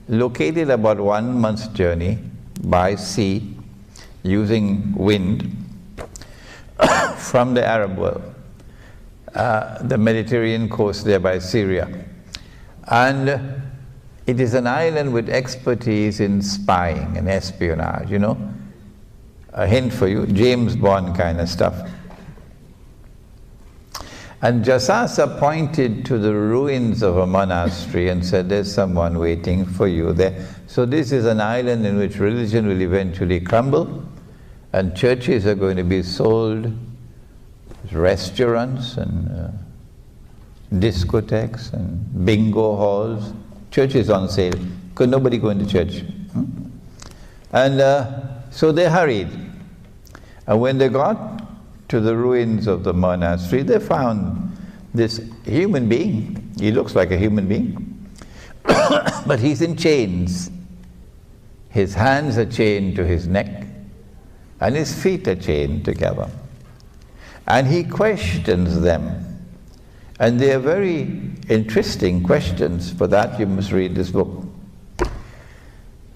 located about 1 month's journey by sea, using wind from the Arab world, the Mediterranean coast there by Syria. And it is an island with expertise in spying and espionage, you know. A hint for you, James Bond kind of stuff. And Jassasa pointed to the ruins of a monastery and said, there's someone waiting for you there. So this is an island in which religion will eventually crumble, and churches are going to be sold, restaurants and discotheques and bingo halls. Church is on sale, because nobody go into church. And so they hurried. And when they got to the ruins of the monastery, they found this human being. He looks like a human being, but he's in chains. His hands are chained to his neck, and his feet are chained together. And he questions them. And they are very interesting questions. For that you must read this book.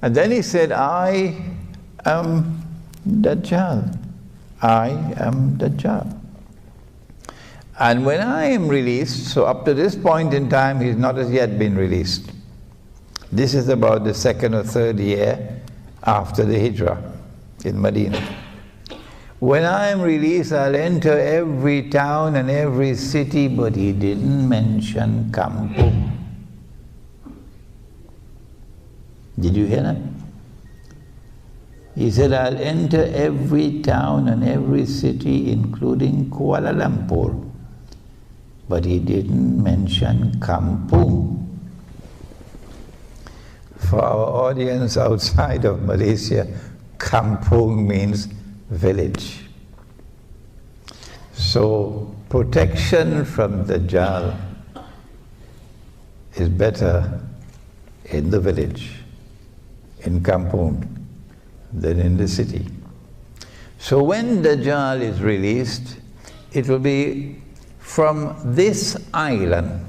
And then he said, I am Dajjal. I am Dajjal. And when I am released, so up to this point in time he's not as yet been released. This is about the 2nd or 3rd year after the Hijrah in Medina. When I am released, I'll enter every town and every city, but he didn't mention Kampung. Did you hear that? He said, I'll enter every town and every city, including Kuala Lumpur. But he didn't mention Kampung. For our audience outside of Malaysia, Kampung means village. So protection from Dajjal is better in the village, in Kampung, than in the city. So when Dajjal is released, it will be from this island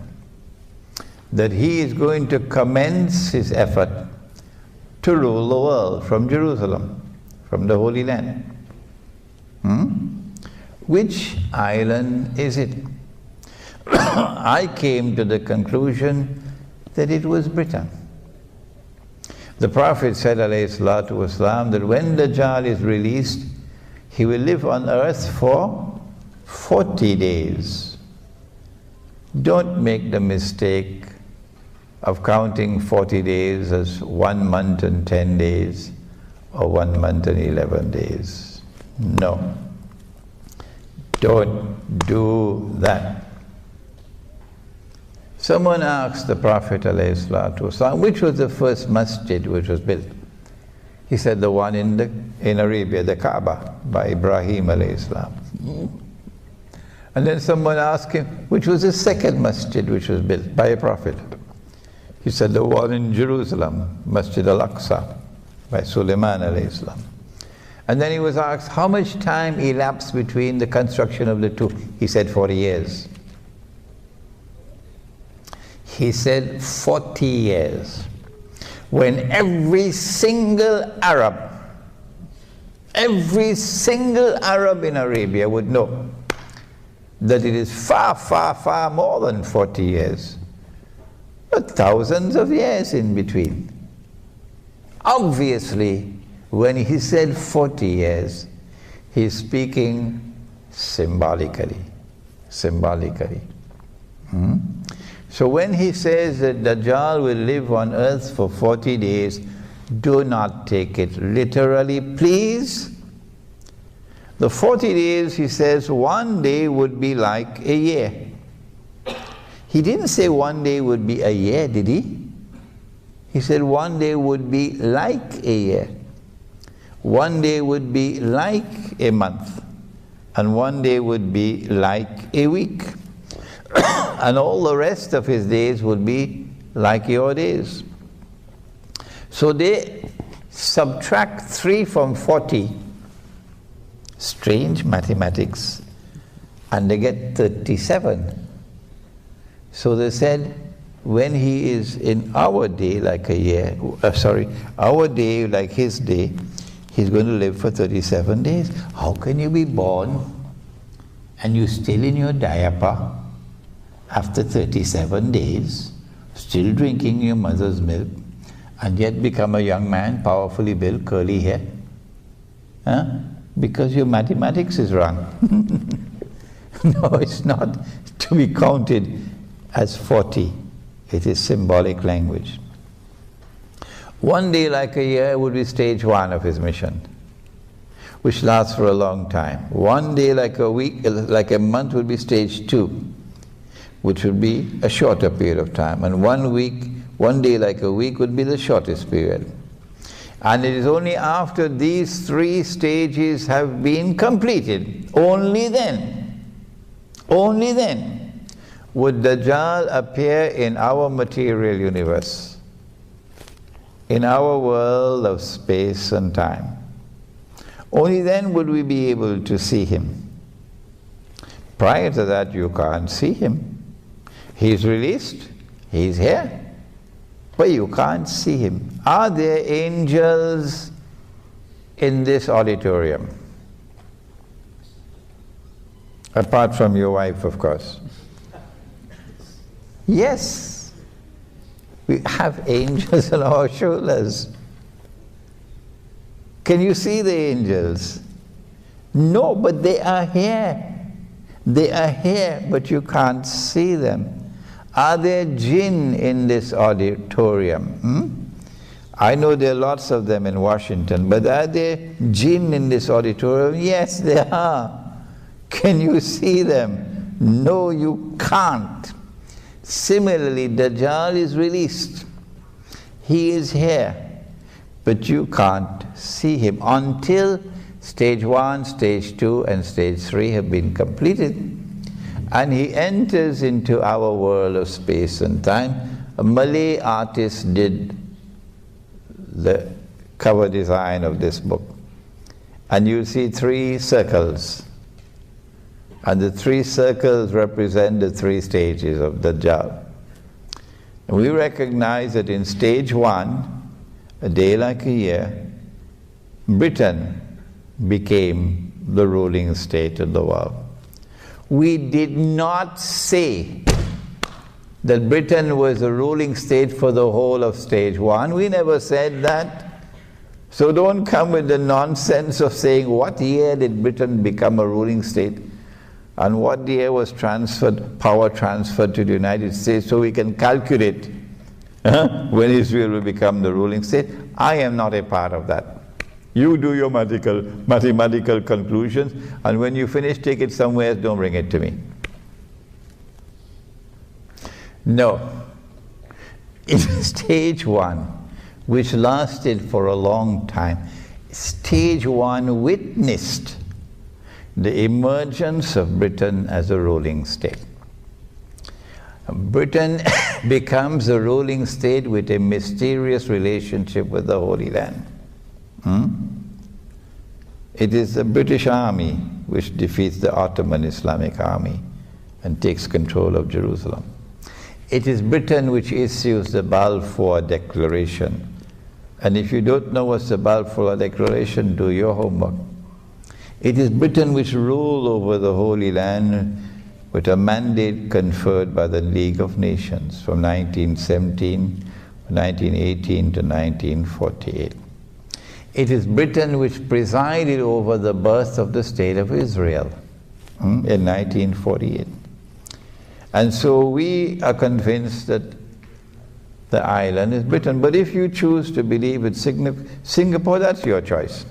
that he is going to commence his effort to rule the world from Jerusalem, from the Holy Land. Which island is it? I came to the conclusion that it was Britain. The Prophet said, alayhi salatu wasalam, that when Dajjal is released, he will live on earth for 40 days. Don't make the mistake of counting 40 days as 1 month and 10 days or 1 month and 11 days. No. Don't do that. Someone asked the Prophet ﷺ, which was the first masjid which was built? He said the one in Arabia, the Kaaba, by Ibrahim alayhi salam. And then someone asked him, which was the second masjid which was built by a prophet? He said the one in Jerusalem, Masjid al-Aqsa, by Sulaiman alayhi salam. And then he was asked, how much time elapsed between the construction of the two? He said 40 years. He said 40 years. When every single Arab in Arabia would know that it is far, far, far more than 40 years, but thousands of years in between. Obviously, when he said 40 years, he's speaking symbolically. So when he says that Dajjal will live on earth for 40 days, do not take it literally, please. The 40 days, he says, one day would be like a year. He didn't say one day would be a year, did he? He said one day would be like a year. One day would be like a month. And one day would be like a week. And all the rest of his days would be like your days. So they subtract 3 from 40. Strange mathematics. And they get 37. So they said, when he is in our day like a year, our day like his day, he's going to live for 37 days. How can you be born and you're still in your diaper after 37 days, still drinking your mother's milk, and yet become a young man, powerfully built, curly hair? Huh? Because your mathematics is wrong. No, it's not to be counted as 40. It is symbolic language. One day like a year would be stage 1 of his mission, which lasts for a long time. One day like a week, like a month would be stage 2, which would be a shorter period of time. And one day like a week would be the shortest period. And it is only after these 3 stages have been completed, only then would Dajjal appear in our material universe, in our world of space and time. Only then would we be able to see him. Prior to that, you can't see him. He's released, he's here, but you can't see him. Are there angels in this auditorium? Apart from your wife, of course. Yes, we have angels on our shoulders. Can you see the angels? No, but they are here. They are here, but you can't see them. Are there jinn in this auditorium? I know there are lots of them in Washington, but are there jinn in this auditorium? Yes, there are. Can you see them? No, you can't. Similarly, Dajjal is released. He is here, but you can't see him until stage 1, stage 2, and stage 3 have been completed. And he enters into our world of space and time. A Malay artist did the cover design of this book. And you'll see 3 circles. And the 3 circles represent the 3 stages of Dajjal. And we recognize that in stage 1, a day like a year, Britain became the ruling state of the world. We did not say that Britain was the ruling state for the whole of stage 1. We never said that. So don't come with the nonsense of saying, what year did Britain become a ruling state? And what year was power transferred to the United States, so we can calculate when Israel will become the ruling state? I am not a part of that. You do your mathematical conclusions, and when you finish, take it somewhere else, don't bring it to me. No. In stage 1, which lasted for a long time. Stage one witnessed the emergence of Britain as a ruling state. Britain becomes a ruling state with a mysterious relationship with the Holy Land. It is the British Army which defeats the Ottoman Islamic Army and takes control of Jerusalem. It is Britain which issues the Balfour Declaration. And if you don't know what's the Balfour Declaration, do your homework. It is Britain which ruled over the Holy Land with a mandate conferred by the League of Nations from 1917, 1918 to 1948. It is Britain which presided over the birth of the State of Israel in 1948. And so we are convinced that the island is Britain. But if you choose to believe it's Singapore, that's your choice.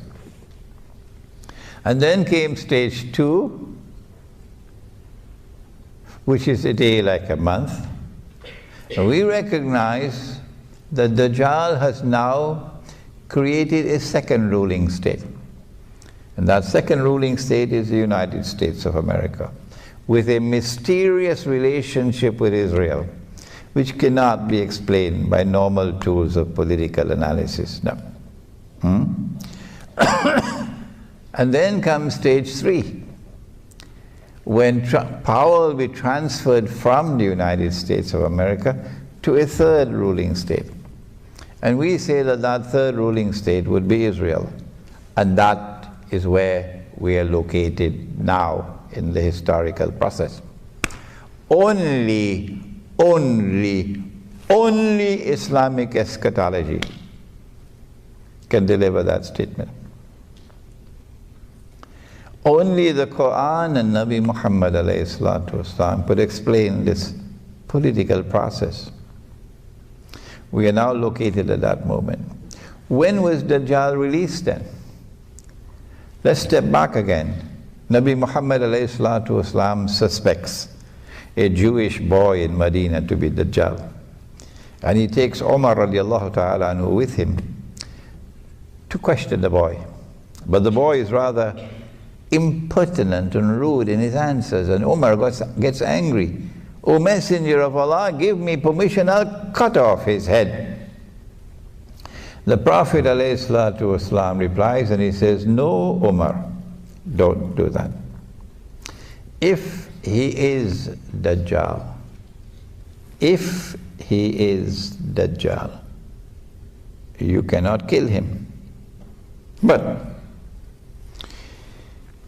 And then came stage two, which is a day like a month. And we recognize that Dajjal has now created a second ruling state. And that second ruling state is the United States of America, with a mysterious relationship with Israel, which cannot be explained by normal tools of political analysis. No. And then comes stage three, when power will be transferred from the United States of America to a third ruling state. And we say that that third ruling state would be Israel. And that is where we are located now in the historical process. Only Islamic eschatology can deliver that statement. Only the Quran and Nabi Muhammad ﷺ could explain this political process. We are now located at that moment. When was Dajjal released then? Let's step back again. Nabi Muhammad ﷺ suspects a Jewish boy in Medina to be Dajjal. And he takes Umar radiallahu ta'ala anhu with him to question the boy. But the boy is rather impertinent and rude in his answers, and Umar gets angry. O Messenger of Allah, give me permission, I'll cut off his head. The Prophet ﷺ replies and he says, no, Umar, don't do that. If he is Dajjal, you cannot kill him. But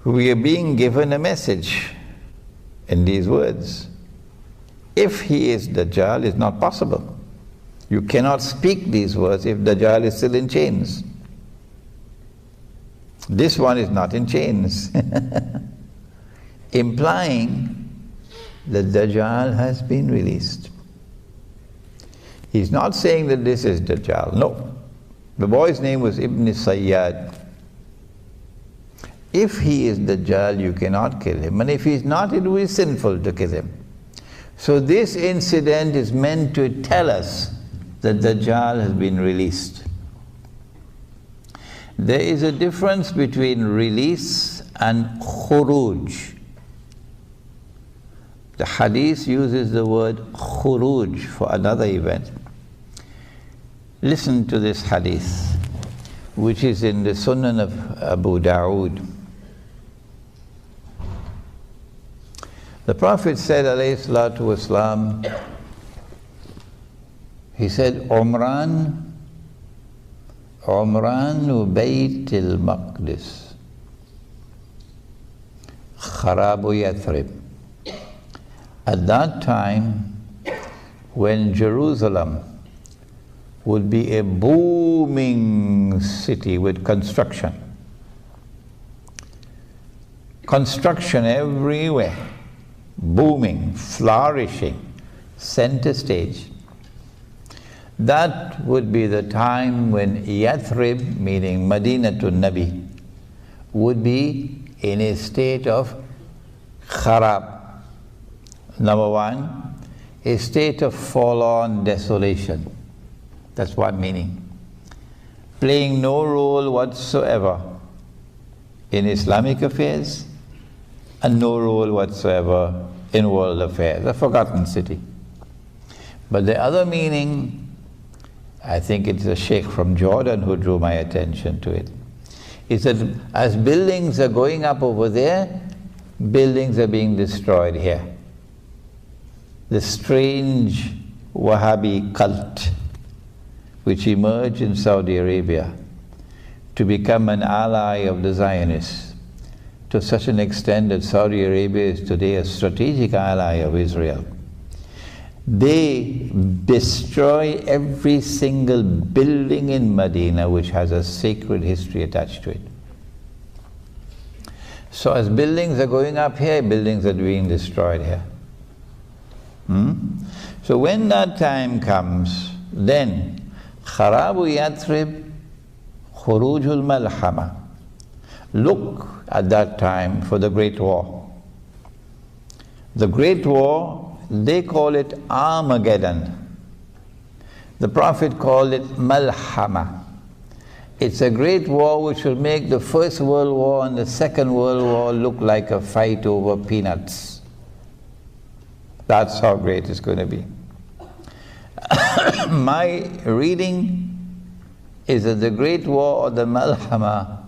we are being given a message in these words. If he is Dajjal, it's not possible. You cannot speak these words if Dajjal is still in chains. This one is not in chains. Implying that Dajjal has been released. He's not saying that this is Dajjal, no. The boy's name was Ibn Sayyad. If he is Dajjal, you cannot kill him. And if he's not, it will be sinful to kill him. So this incident is meant to tell us that Dajjal has been released. There is a difference between release and khuruj. The hadith uses the word khuruj for another event. Listen to this hadith, which is in the Sunan of Abu Dawood. The Prophet said, alayhi salatu wasalam, he said, Umran Bayt al-Maqdis, Kharabu Yathrib. At that time, when Jerusalem would be a booming city with construction everywhere, booming, flourishing, center stage. That would be the time when Yathrib, meaning Madinatul Nabi, would be in a state of kharab. Number one, a state of forlorn desolation. That's one meaning. playing no role whatsoever in Islamic affairs and no role whatsoever in world affairs, a forgotten city. But the other meaning, I think it's the Sheikh from Jordan who drew my attention to it, is that as buildings are going up over there, buildings are being destroyed here. The strange Wahhabi cult which emerged in Saudi Arabia to become an ally of the Zionists, to such an extent that Saudi Arabia is today a strategic ally of Israel. They destroy every single building in Medina which has a sacred history attached to it. So as buildings are going up here, buildings are being destroyed here. So when that time comes, then Kharabu Yathrib, Khurujul Malhama. Look at that time for the Great War. The Great War, they call it Armageddon. The Prophet called it Malhama. It's a great war which will make the First World War and the Second World War look like a fight over peanuts. That's how great it's going to be. My reading is that the Great War or the Malhama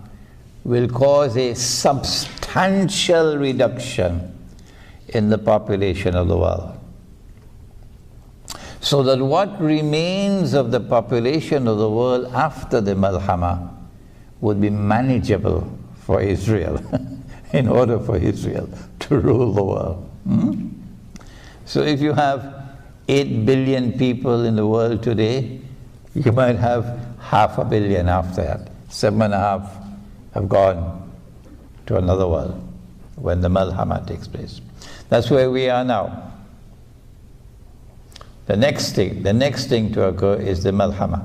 will cause a substantial reduction in the population of the world. So that what remains of the population of the world after the Malhama would be manageable for Israel in order for Israel to rule the world. So if you have 8 billion people in the world today, you might have 500 million after that. 7.5 have gone to another world when the Malhama takes place. That's where we are now. The next thing to occur is the Malhama.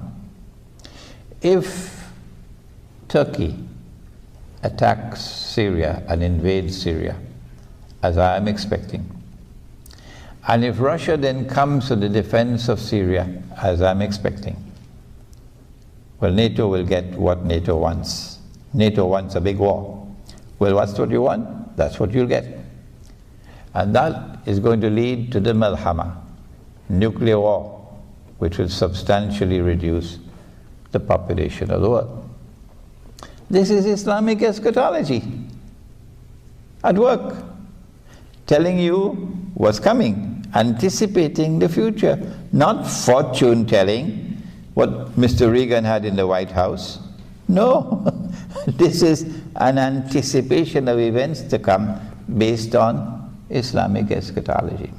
If Turkey attacks Syria and invades Syria, as I am expecting, and if Russia then comes to the defense of Syria, as I'm expecting, well, NATO will get what NATO wants. NATO wants a big war. Well, what's what you want? That's what you'll get. And that is going to lead to the Malhama, nuclear war, which will substantially reduce the population of the world. This is Islamic eschatology at work, telling you what's coming, anticipating the future, not fortune telling, what Mr. Reagan had in the White House. No, this is an anticipation of events to come based on Islamic eschatology.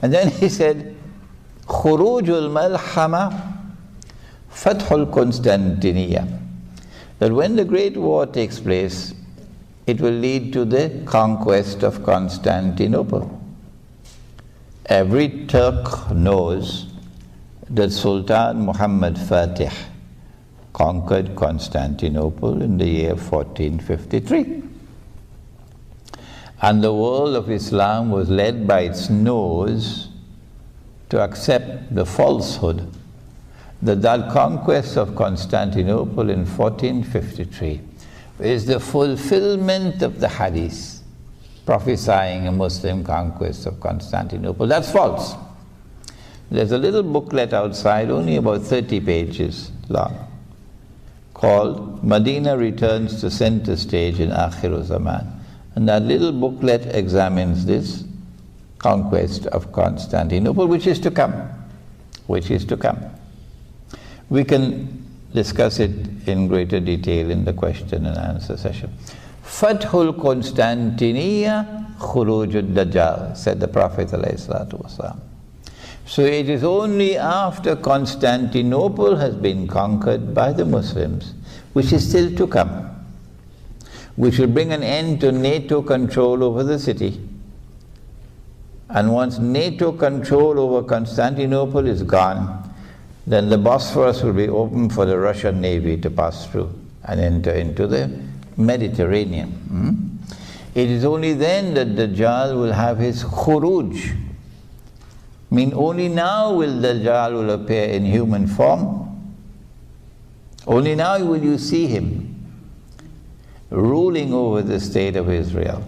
And then he said, Khurujul Malhama, Fathul Constantiniya. That when the Great War takes place, it will lead to the conquest of Constantinople. Every Turk knows that Sultan Muhammad Fatih conquered Constantinople in the year 1453. And the world of Islam was led by its nose to accept the falsehood that that conquest of Constantinople in 1453 is the fulfillment of the hadith prophesying a Muslim conquest of Constantinople. That's false. There's a little booklet outside, only about 30 pages long, called Medina Returns to Center Stage in Akhir Zaman. And that little booklet examines this conquest of Constantinople, which is to come. Which is to come. We can discuss it in greater detail in the question and answer session. Fathul Constantiniya Khurujud Dajjal, said the Prophet ﷺ. So it is only after Constantinople has been conquered by the Muslims, which is still to come, which will bring an end to NATO control over the city. And once NATO control over Constantinople is gone, then the Bosphorus will be open for the Russian Navy to pass through and enter into the Mediterranean. It is only then that Dajjal will have his khuruj. I mean, only now will Dajjal appear in human form. Only now will you see him ruling over the state of Israel.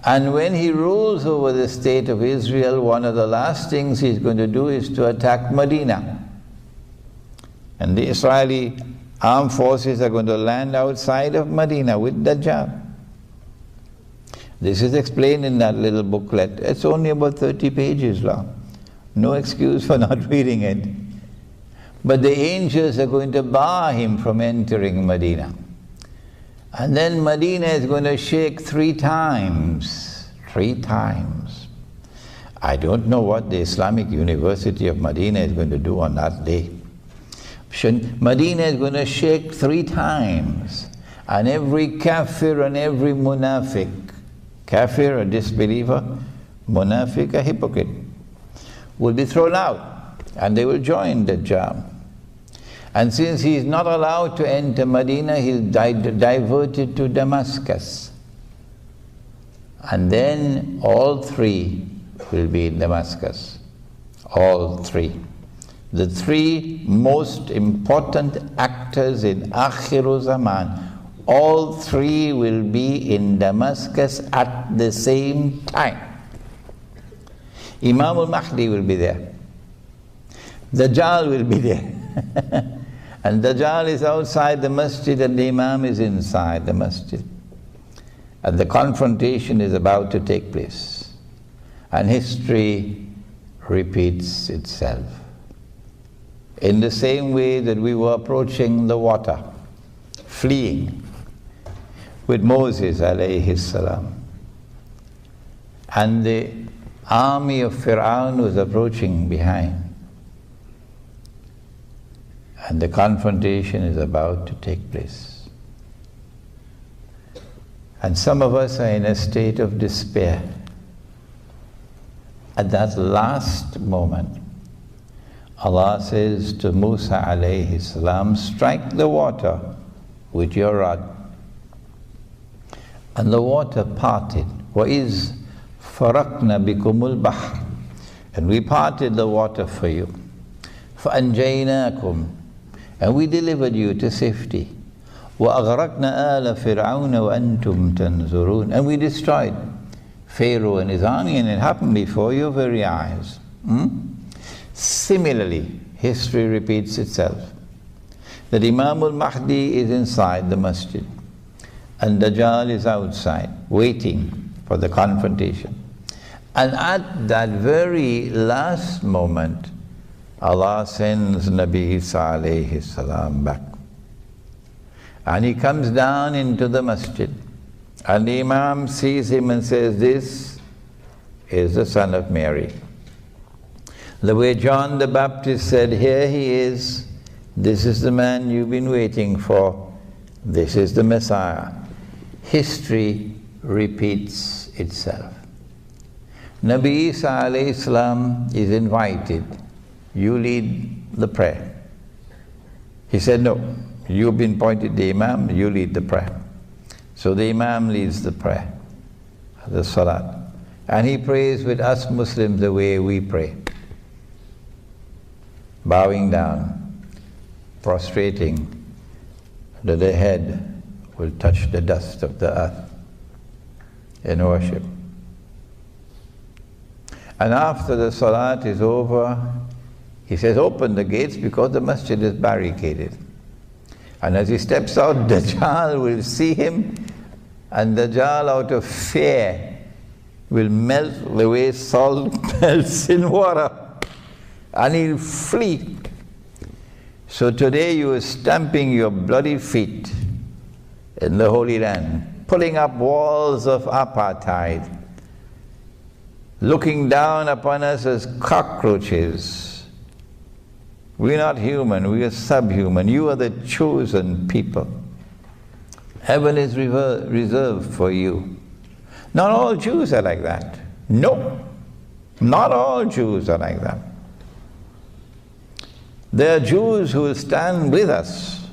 And when he rules over the state of Israel, one of the last things he's going to do is to attack Medina. And the Israeli armed forces are going to land outside of Medina with Dajjal. This is explained in that little booklet. It's only about 30 pages long. No excuse for not reading it. But the angels are going to bar him from entering Medina. And then Medina is going to shake 3 times. 3 times. I don't know what the Islamic University of Medina is going to do on that day. Medina is going to shake 3 times. And every kafir and every munafiq, kafir, a disbeliever, munafiq, a hypocrite, will be thrown out. And they will join Dajjal. And since he is not allowed to enter Medina, he is diverted to Damascus. And then all 3 will be in Damascus. All 3. The 3 most important actors in Akhiru Zaman, all 3 will be in Damascus at the same time. Imam al-Mahdi will be there. Dajjal will be there. And Dajjal is outside the masjid and the Imam is inside the masjid. And the confrontation is about to take place. And history repeats itself. In the same way that we were approaching the water, fleeing with Moses alayhi salam. And the army of Fir'aun was approaching behind. And the confrontation is about to take place. And some of us are in a state of despair. At that last moment, Allah says to Musa alayhi salam, strike the water with your rod. And the water parted. وَإِذْ فَرَقْنَا بِكُمُ الْبَحْرِ. And we parted the water for you. فَأَنْجَيْنَاكُمْ. And we delivered you to safety. وَأَغْرَقْنَا آلَ فِرْعَوْنَ وَأَنْتُمْ تَنْظُرُونَ. And we destroyed Pharaoh and his army, and it happened before your very eyes. Similarly, history repeats itself. That Imam al-Mahdi is inside the masjid, and Dajjal is outside, waiting for the confrontation. And at that very last moment, Allah sends Nabi Isa alayhi salam back. And he comes down into the masjid. And the Imam sees him and says, this is the son of Mary. The way John the Baptist said, here he is, this is the man you've been waiting for, this is the Messiah. History repeats itself. Nabi Isa alayhi salam is invited. You lead the prayer. He said, no, you've been appointed the Imam, you lead the prayer. So the Imam leads the prayer, the Salat. And he prays with us Muslims the way we pray. Bowing down, prostrating, that the head will touch the dust of the earth in worship. And after the Salat is over, he says, open the gates because the masjid is barricaded. And as he steps out, Dajjal will see him, and Dajjal, out of fear, will melt the way salt melts in water, and he'll flee. So today you are stamping your bloody feet in the Holy Land, pulling up walls of apartheid, looking down upon us as cockroaches. We're not human, we are subhuman. You are the chosen people. Heaven is reserved for you. Not all Jews are like that. No, not all Jews are like that. There are Jews who will stand with us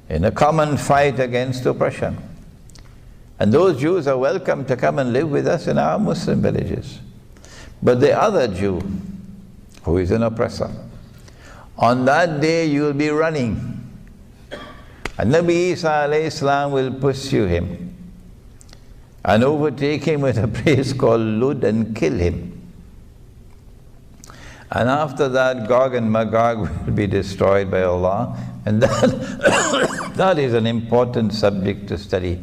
in a common fight against oppression. And those Jews are welcome to come and live with us in our Muslim villages. But the other Jew, who is an oppressor, On that day you will be running. And Nabi Isa alayhi salam will pursue him and overtake him at a place called Lud and kill him. And after that, Gog and Magog will be destroyed by Allah. And that is an important subject to study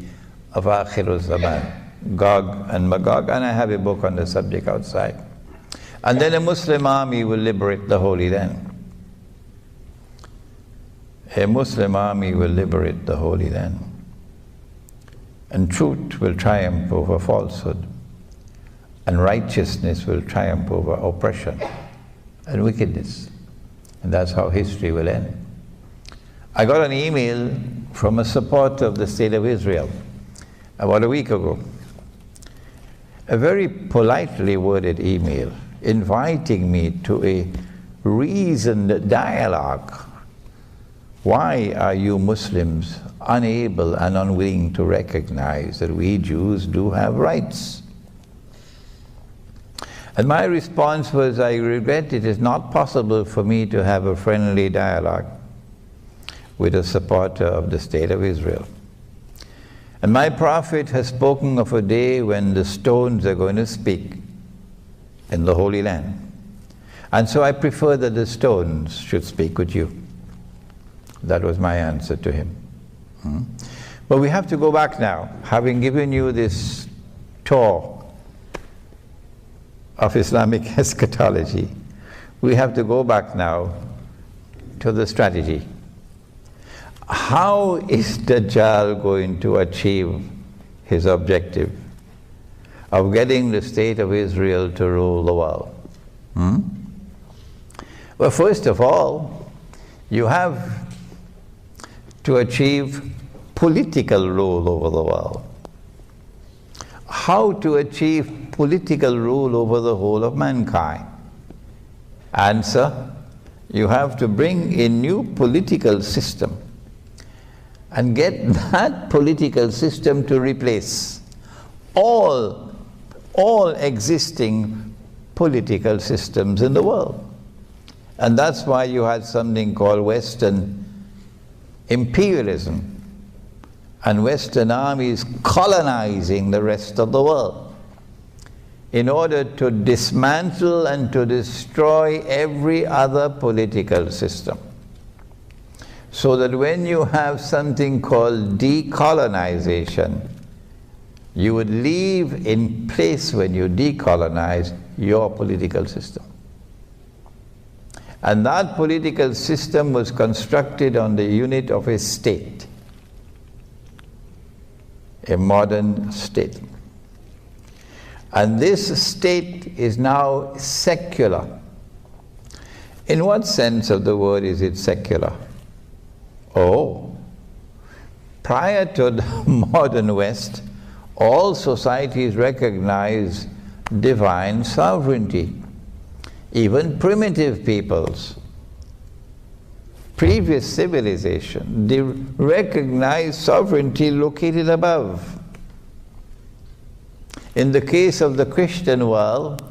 of Akhirul Zaman, Gog and Magog. And I have a book on the subject outside. And then a Muslim army will liberate the Holy Land. A Muslim army will liberate the Holy Land. And truth will triumph over falsehood. And righteousness will triumph over oppression and wickedness. And that's how history will end. I got an email from a supporter of the State of Israel about a week ago. A very politely worded email inviting me to a reasoned dialogue. Why are you Muslims unable and unwilling to recognize that we Jews do have rights? And my response was, I regret it is not possible for me to have a friendly dialogue with a supporter of the State of Israel. And my prophet has spoken of a day when the stones are going to speak in the Holy Land. And so I prefer that the stones should speak with you. That was my answer to him. But we have to go back now, having given you this tour of Islamic eschatology. We have to go back now to the strategy. How is Dajjal going to achieve his objective of getting the State of Israel to rule the world? Well, first of all, you have to achieve political rule over the world. How to achieve political rule over the whole of mankind? Answer, you have to bring a new political system and get that political system to replace all existing political systems in the world. And that's why you had something called Western imperialism and Western armies colonizing the rest of the world in order to dismantle and to destroy every other political system. So that when you have something called decolonization, you would leave in place, when you decolonize, your political system. And that political system was constructed on the unit of a state, a modern state. And this state is now secular. In what sense of the word is it secular? Oh, prior to the modern West, all societies recognize divine sovereignty. Even primitive peoples, previous civilization, they recognize sovereignty located above. In the case of the Christian world,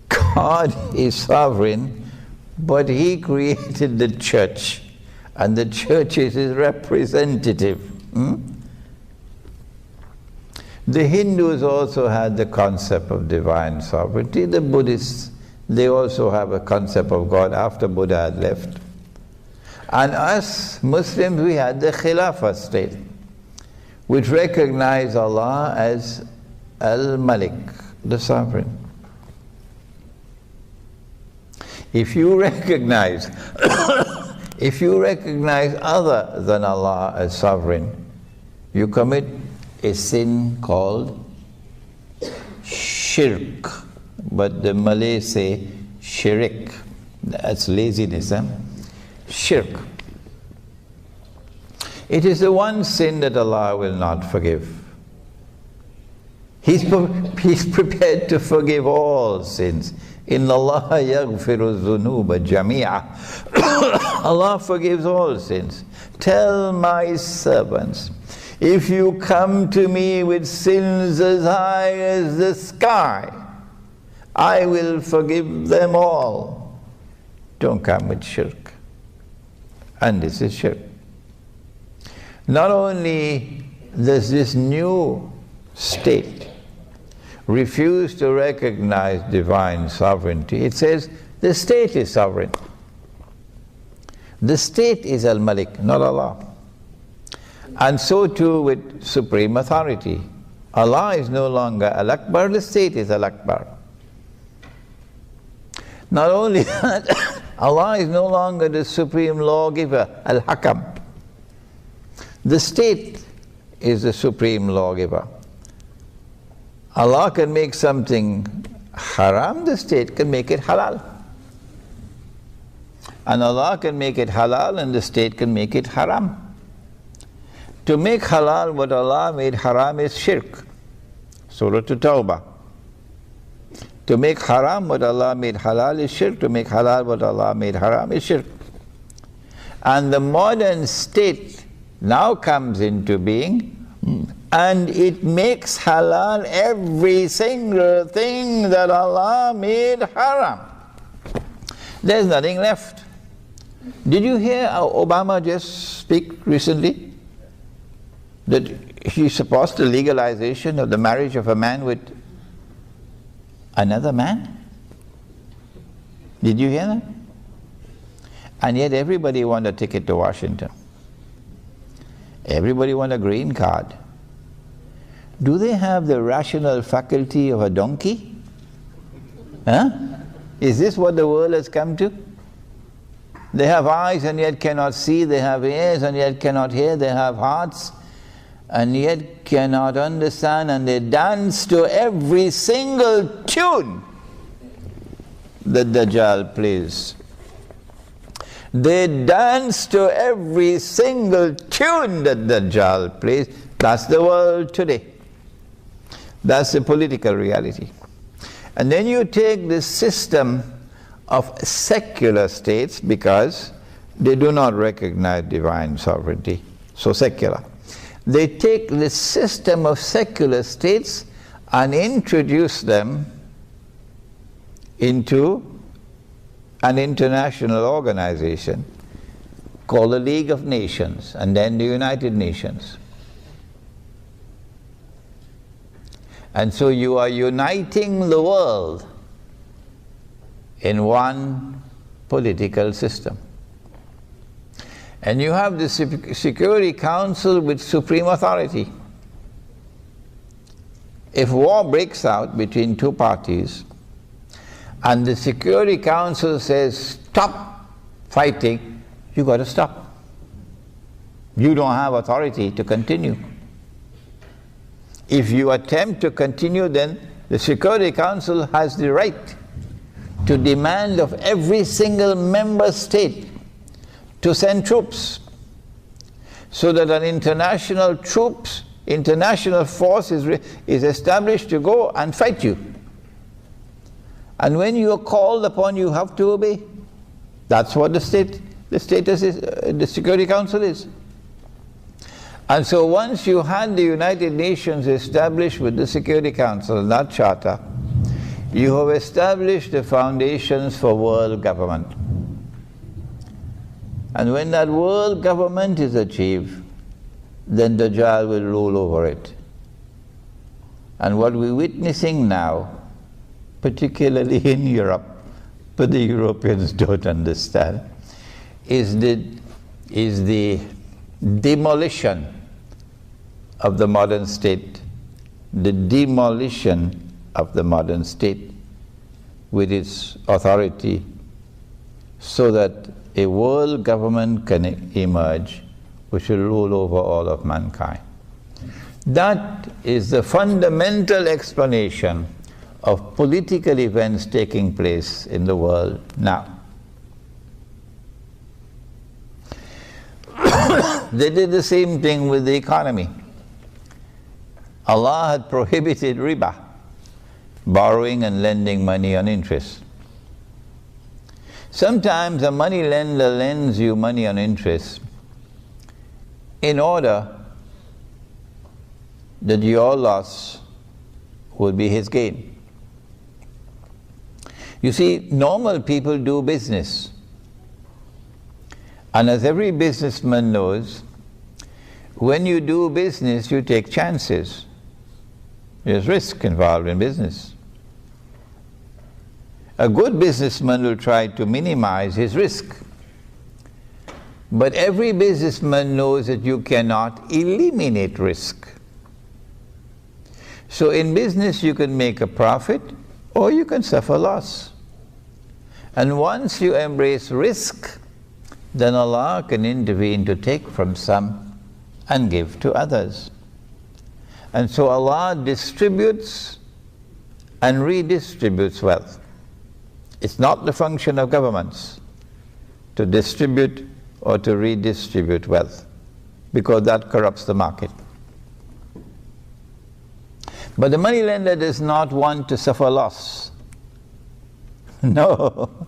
God is sovereign, but He created the church, and the church is His representative. The Hindus also had the concept of divine sovereignty. The Buddhists, they also have a concept of God after Buddha had left. And us Muslims, we had the Khilafah state, which recognized Allah as Al-Malik, the sovereign. If you recognize other than Allah as sovereign, you commit a sin called shirk, but the Malays say shirik. That's laziness, Shirk. It is the one sin that Allah will not forgive. He's prepared to forgive all sins. Inna Allah yaghfiru dhunuba jami'a. Allah forgives all sins. Tell my servants, if you come to me with sins as high as the sky, I will forgive them all. don't come with shirk. And this is shirk. Not only does this new state refuse to recognize divine sovereignty, it says the state is sovereign. The state is Al-Malik, not Allah. And so too with supreme authority. Allah is no longer Al-Akbar, the state is Al-Akbar. Not only that, Allah is no longer the supreme lawgiver, Al-Hakam. The state is the supreme lawgiver. Allah can make something haram, the state can make it halal. And Allah can make it halal and the state can make it haram. To make halal what Allah made haram is shirk. Surah At-Tawbah. To make haram what Allah made halal is shirk. To make halal what Allah made haram is shirk. And the modern state now comes into being, and it makes halal every single thing that Allah made haram. There's nothing left. Did you hear Obama just speak recently? That he supports the legalization of the marriage of a man with another man? Did you hear that? And yet everybody wants a ticket to Washington. Everybody wants a green card. Do they have the rational faculty of a donkey? Huh? Is this what the world has come to? They have eyes and yet cannot see, they have ears and yet cannot hear, they have hearts and yet cannot understand, and they dance to every single tune that Dajjal plays. They dance to every single tune that Dajjal plays. That's the world today. That's the political reality. And then you take this system of secular states, because they do not recognize divine sovereignty, so secular. They take the system of secular states and introduce them into an international organization called the League of Nations, and then the United Nations. And so you are uniting the world in one political system. And you have the Security Council with supreme authority. If war breaks out between two parties, and the Security Council says, stop fighting, you got to stop. You don't have authority to continue. If you attempt to continue, then the Security Council has the right to demand of every single member state to send troops, so that an international force is established to go and fight you. And when you are called upon, you have to obey. That's what the status is, the Security Council is. And so once you had the United Nations established with the Security Council, that charter, you have established the foundations for world government. And when that world government is achieved, then Dajjal will rule over it. And what we're witnessing now, particularly in Europe, but the Europeans don't understand, is the demolition of the modern state, the demolition of the modern state with its authority, so that a world government can emerge which will rule over all of mankind. That is the fundamental explanation of political events taking place in the world now. They did the same thing with the economy. Allah had prohibited riba, borrowing and lending money on interest. Sometimes a money lender lends you money on interest in order that your loss will be his gain. You see, normal people do business And as every businessman knows, when you do business, you take chances. There's risk involved in business. A good businessman will try to minimize his risk. But every businessman knows that you cannot eliminate risk. So in business you can make a profit or you can suffer loss. And once you embrace risk, then Allah can intervene to take from some and give to others. And so Allah distributes and redistributes wealth. It's not the function of governments to distribute or to redistribute wealth, because that corrupts the market. But the moneylender does not want to suffer loss. No.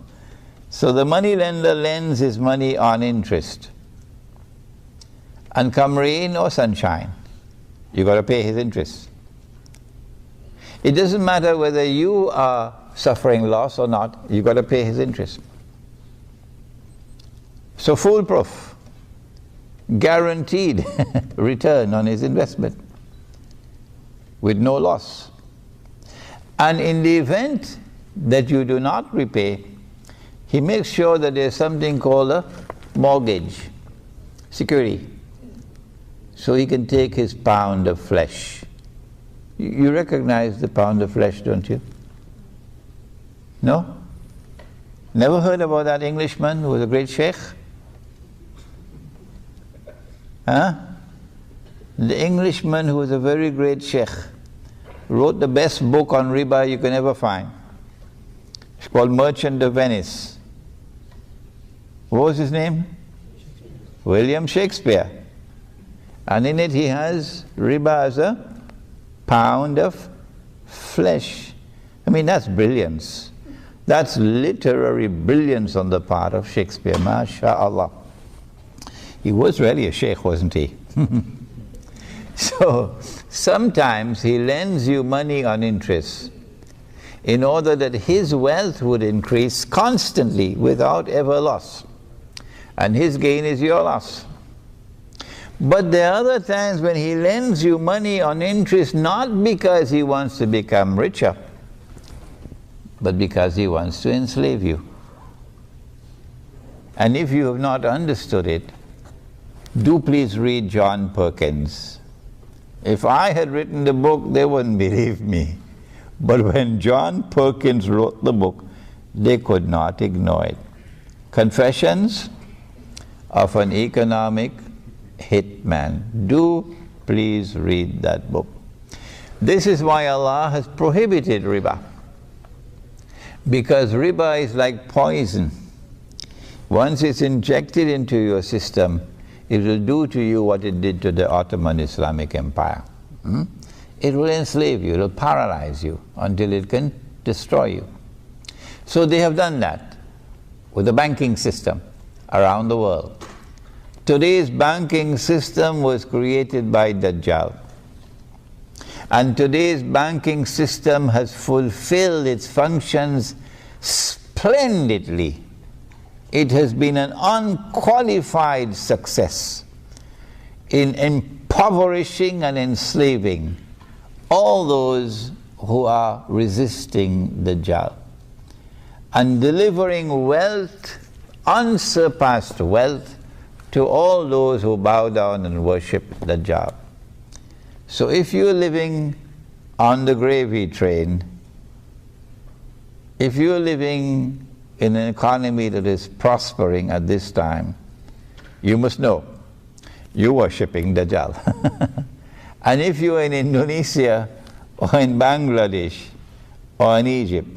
So the moneylender lends his money on interest. And come rain or sunshine, you got to pay his interest. It doesn't matter whether you are suffering loss or not, you got to pay his interest. So foolproof, guaranteed return on his investment with no loss. And in the event that you do not repay, he makes sure that there's something called a mortgage, security. So he can take his pound of flesh. You recognize the pound of flesh, don't you? No? Never heard about that Englishman who was a great Sheikh? Huh? The Englishman who was a very great Sheikh wrote the best book on riba you can ever find. It's called Merchant of Venice. What was his name? William Shakespeare. And in it he has riba as a pound of flesh. I mean, that's brilliance. That's literary brilliance on the part of Shakespeare, mashallah. He was really a sheikh, wasn't he? So, sometimes he lends you money on interest in order that his wealth would increase constantly without ever loss. And his gain is your loss. But there are other times when he lends you money on interest not because he wants to become richer, but because he wants to enslave you. And if you have not understood it, do please read John Perkins. If I had written the book, they wouldn't believe me. But when John Perkins wrote the book, they could not ignore it. Confessions of an Economic Hitman. Do please read that book. This is why Allah has prohibited riba. Because riba is like poison. Once it's injected into your system, it will do to you what it did to the Ottoman Islamic Empire. It will enslave you, it will paralyze you until it can destroy you. So they have done that with the banking system around the world. Today's banking system was created by Dajjal. And today's banking system has fulfilled its functions splendidly. It has been an unqualified success in impoverishing and enslaving all those who are resisting Dajjal and delivering wealth, unsurpassed wealth, to all those who bow down and worship Dajjal. So if you're living on the gravy train, if you're living in an economy that is prospering at this time, you must know you're worshipping Dajjal. And if you're in Indonesia or in Bangladesh or in Egypt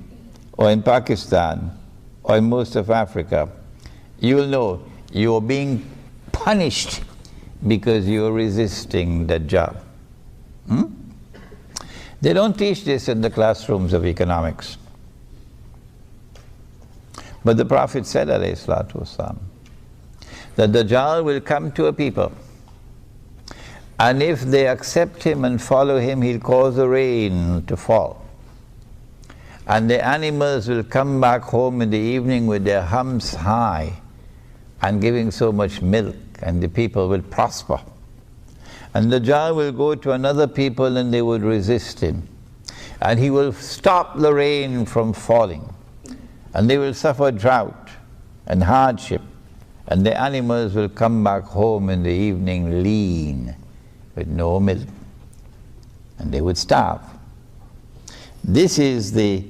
or in Pakistan or in most of Africa, you'll know you're being punished because you're resisting Dajjal. They don't teach this in the classrooms of economics. But the Prophet said, alayhi salatu wasalam, that Dajjal will come to a people, and if they accept him and follow him, he'll cause the rain to fall. And the animals will come back home in the evening with their humps high, and giving so much milk, and the people will prosper. And the Dajjal will go to another people and they would resist him. And he will stop the rain from falling. And they will suffer drought and hardship. And the animals will come back home in the evening lean, with no milk. And they would starve. This is the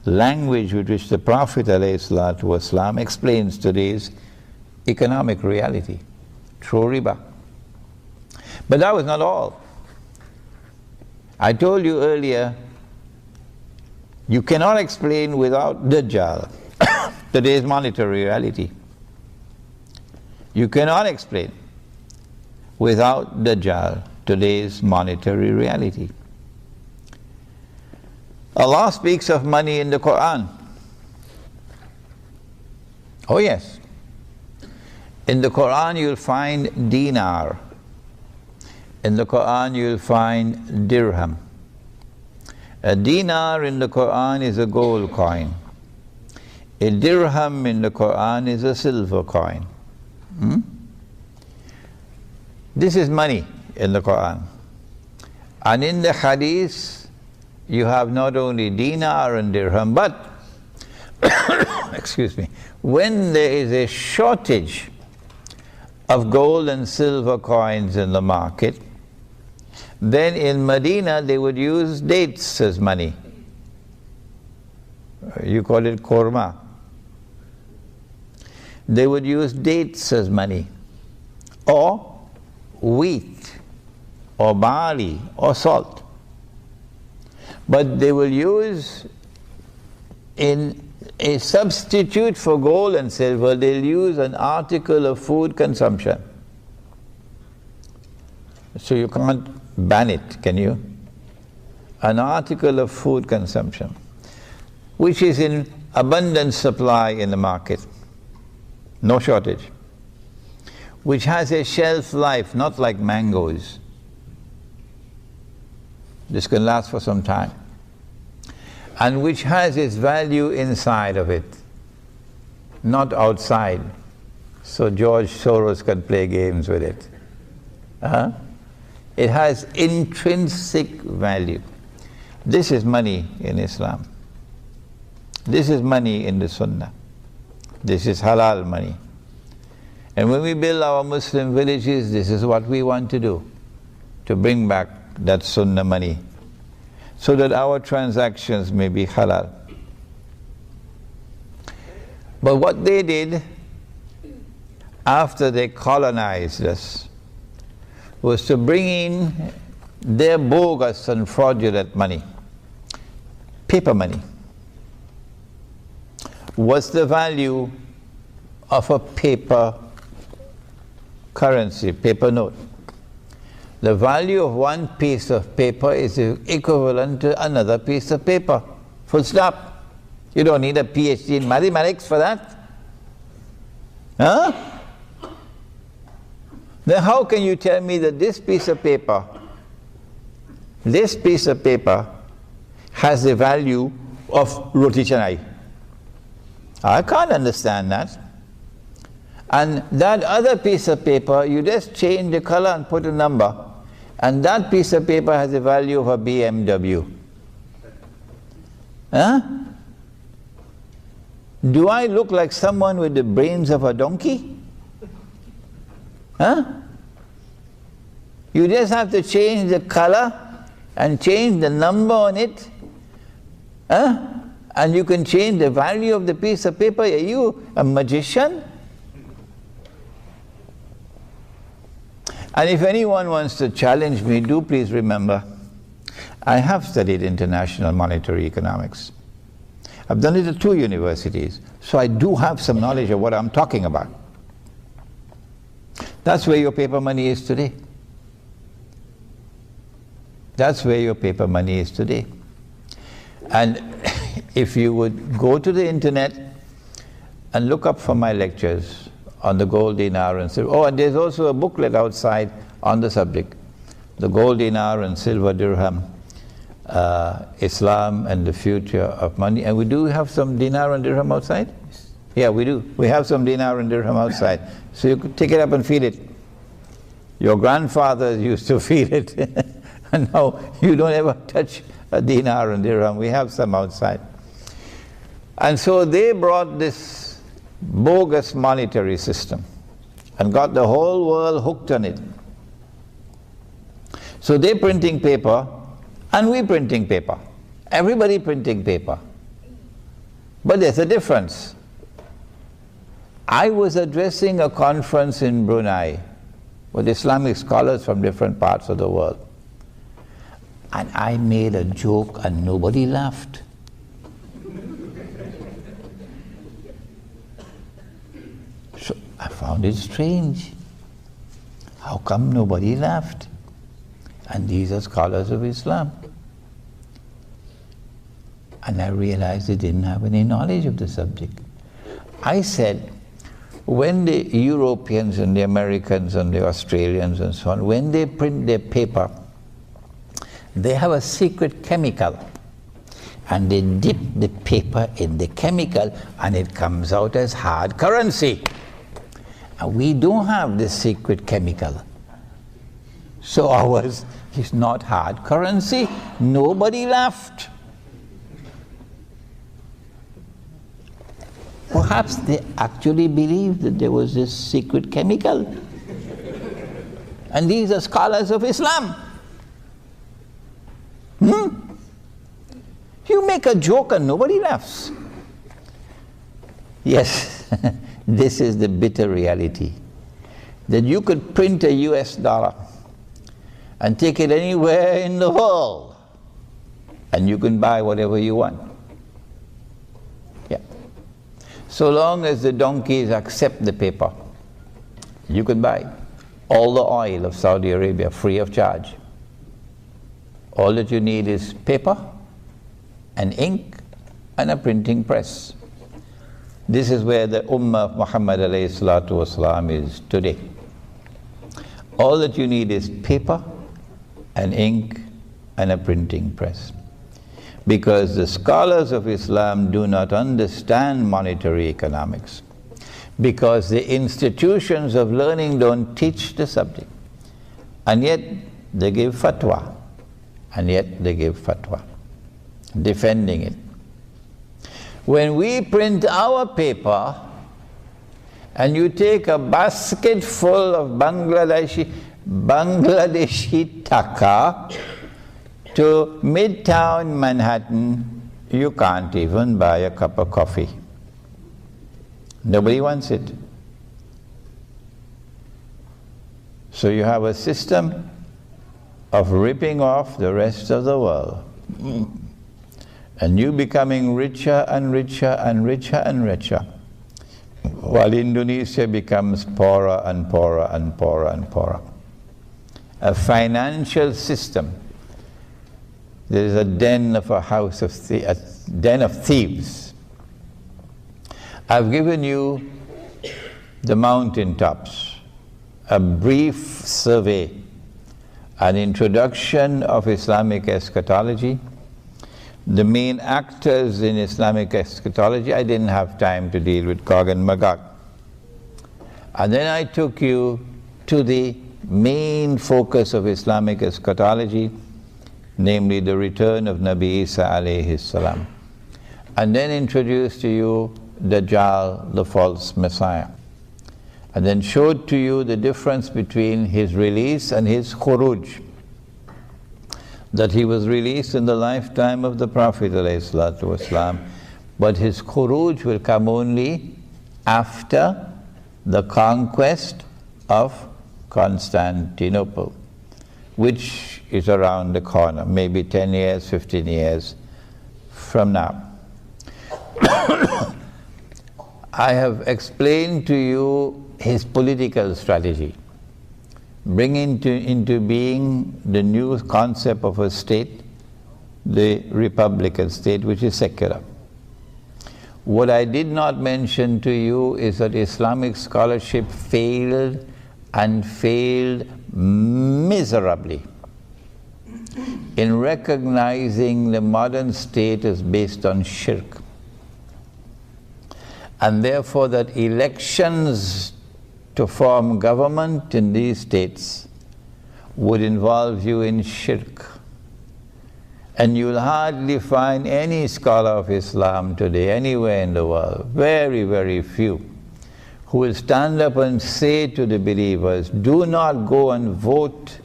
language with which the Prophet ﷺ explains today's economic reality, through riba. But that was not all. I told you earlier, you cannot explain without Dajjal today's monetary reality. You cannot explain without Dajjal today's monetary reality. Allah speaks of money in the Quran. Oh yes. In the Quran you'll find dinar. In the Quran you'll find dirham. A dinar in the Quran is a gold coin. A dirham in the Quran is a silver coin. This is money in the Quran. And in the Hadith you have not only dinar and dirham, but excuse me, when there is a shortage of gold and silver coins in the market, then in Medina they would use dates as money. You call it korma. They would use dates as money, or wheat, or barley, or salt. But they will use, in a substitute for gold and silver, they'll use an article of food consumption. So you can't ban it, can you? An article of food consumption, which is in abundant supply in the market, no shortage, which has a shelf life, not like mangoes. This can last for some time. And which has its value inside of it, not outside. So George Soros can play games with it. It has intrinsic value. This is money in Islam. This is money in the Sunnah. This is halal money. And when we build our Muslim villages, this is what we want to do, to bring back that Sunnah money, so that our transactions may be halal. But what they did after they colonized us was to bring in their bogus and fraudulent money, paper money. What's the value of a paper currency, paper note? The value of one piece of paper is equivalent to another piece of paper. Full stop. You don't need a PhD in mathematics for that. Then how can you tell me that this piece of paper has the value of roti canai? I can't understand that. And that other piece of paper, you just change the color and put a number, and that piece of paper has the value of a BMW. Do I look like someone with the brains of a donkey? You just have to change the color and change the number on it, and you can change the value of the piece of paper. Are you a magician? And if anyone wants to challenge me, do please remember, I have studied international monetary economics. I've done it at 2 universities, so I do have some knowledge of what I'm talking about. That's where your paper money is today. That's where your paper money is today. And if you would go to the internet and look up for my lectures on the gold dinar and silver. Oh, and there's also a booklet outside on the subject. The gold dinar and silver dirham, Islam and the future of money. And we do have some dinar and dirham outside? Yeah, we do. We have some dinar and dirham outside. So you could take it up and feel it. Your grandfathers used to feel it. And now you don't ever touch a dinar and dirham. We have some outside. And so they brought this bogus monetary system and got the whole world hooked on it. So they're printing paper and we printing paper. Everybody printing paper. But there's a difference. I was addressing a conference in Brunei with Islamic scholars from different parts of the world. And I made a joke and nobody laughed. So I found it strange. How come nobody laughed? And these are scholars of Islam. And I realized they didn't have any knowledge of the subject. I said, when the Europeans and the Americans and the Australians and so on, when they print their paper, they have a secret chemical. And they dip the paper in the chemical and it comes out as hard currency. And we don't have this secret chemical. So ours is not hard currency. Nobody laughed. Perhaps they actually believed that there was this secret chemical. And these are scholars of Islam. You make a joke and nobody laughs. Yes, this is the bitter reality. That you could print a US dollar and take it anywhere in the world and you can buy whatever you want. Yeah. So long as the donkeys accept the paper, you can buy all the oil of Saudi Arabia free of charge. All that you need is paper and ink and a printing press. This is where the Ummah of Muhammad alayhi salatu wasalam is today. All that you need is paper and ink and a printing press. Because the scholars of Islam do not understand monetary economics. Because the institutions of learning don't teach the subject. And yet they give fatwa. And yet they give fatwa, defending it. When we print our paper, and you take a basket full of Bangladeshi taka to Midtown Manhattan, you can't even buy a cup of coffee. Nobody wants it. So you have a system of ripping off the rest of the world. And you becoming richer and richer and richer and richer, while Indonesia becomes poorer and poorer and poorer and poorer. A financial system. There is a den of a den of thieves. I've given you the mountaintops, a brief survey, an introduction of Islamic eschatology, the main actors in Islamic eschatology. I didn't have time to deal with Gog and Magog. And then I took you to the main focus of Islamic eschatology, namely the return of Nabi Isa alayhi salam. And then introduced to you Dajjal, the false Messiah. And then showed to you the difference between his release and his khuruj. That he was released in the lifetime of the Prophet ﷺ, but his khuruj will come only after the conquest of Constantinople, which is around the corner, maybe 10 years, 15 years from now. I have explained to you his political strategy, bringing into being the new concept of a state, the republican state, which is secular. What I did not mention to you is that Islamic scholarship failed and failed miserably in recognizing the modern state as based on shirk. and therefore that elections to form government in these states would involve you in shirk. And you'll hardly find any scholar of Islam today, anywhere in the world, very, very few, who will stand up and say to the believers, do not go and vote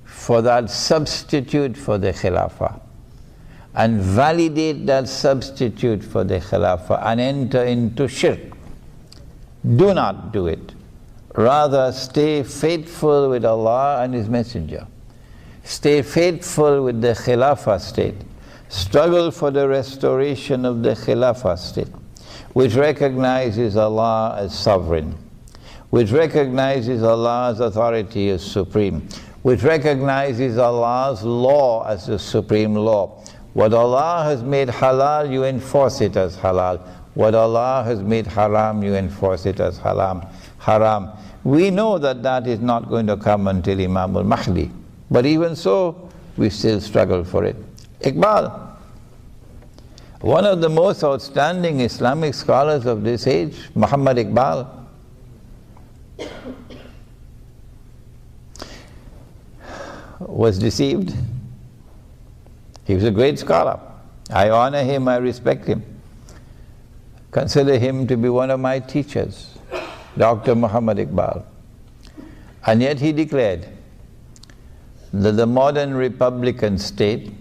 for that substitute for the Khilafah, and validate that substitute for the Khilafah and enter into shirk. Do not do it. Rather, stay faithful with Allah and His Messenger. Stay faithful with the Khilafah state. Struggle for the restoration of the Khilafah state, which recognizes Allah as sovereign, which recognizes Allah's authority as supreme, which recognizes Allah's law as the supreme law. What Allah has made halal, you enforce it as halal. What Allah has made haram, you enforce it as haram. We know that that is not going to come until Imam al-Mahdi. But even so, we still struggle for it. Iqbal, one of the most outstanding Islamic scholars of this age, Muhammad Iqbal, was deceived. He was a great scholar. I honor him, I respect him. Consider him to be one of my teachers, Dr. Muhammad Iqbal. And yet he declared that the modern Republican state,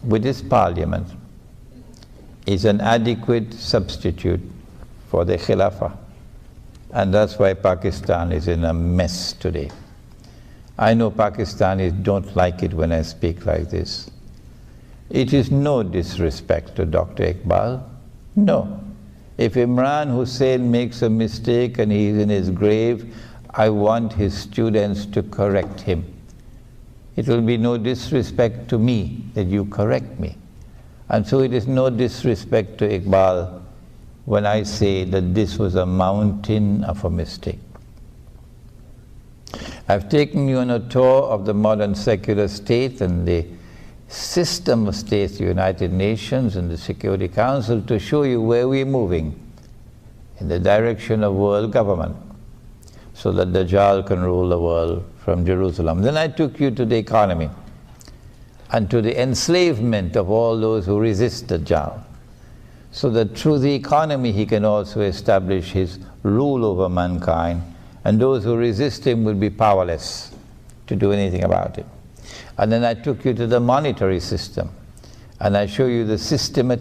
with its parliament, is an adequate substitute for the Khilafah. And that's why Pakistan is in a mess today. I know Pakistanis don't like it when I speak like this. It is no disrespect to Dr. Iqbal. No. If Imran Hussein makes a mistake and he is in his grave, I want his students to correct him. It will be no disrespect to me that you correct me. And so it is no disrespect to Iqbal when I say that this was a mountain of a mistake. I've taken you on a tour of the modern secular state and the system of states, the United Nations and the Security Council, to show you where we're moving in the direction of world government, so that Dajjal can rule the world from Jerusalem. Then I took you to the economy and to the enslavement of all those who resist Dajjal, so that through the economy he can also establish his rule over mankind, and those who resist him will be powerless to do anything about it. And then I took you to the monetary system, and I show you the systemic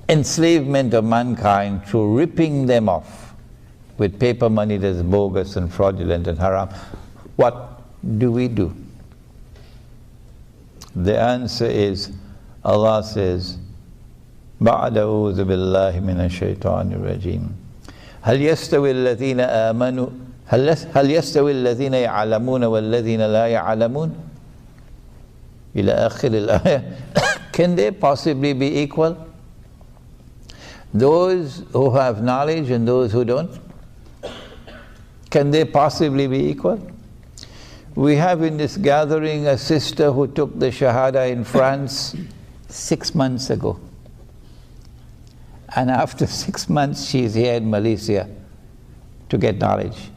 enslavement of mankind through ripping them off with paper money that's bogus and fraudulent and haram. What do we do? The answer is, Allah says, بَعْدَ أَعُوذُ بِاللَّهِ مِنَ الشَّيْطَانِ الرَّجِيمِ هَلْ يَسْتَوِي الَّذِينَ آمَنُوا هل يستوي الذين يعلمون والذين لا يعلمون إلى آخر الآية. Can they possibly be equal? Those who have knowledge and those who don't? Can they possibly be equal? We have in this gathering a sister who took the Shahada in France 6 months ago. And after 6 months she's here in Malaysia to get knowledge.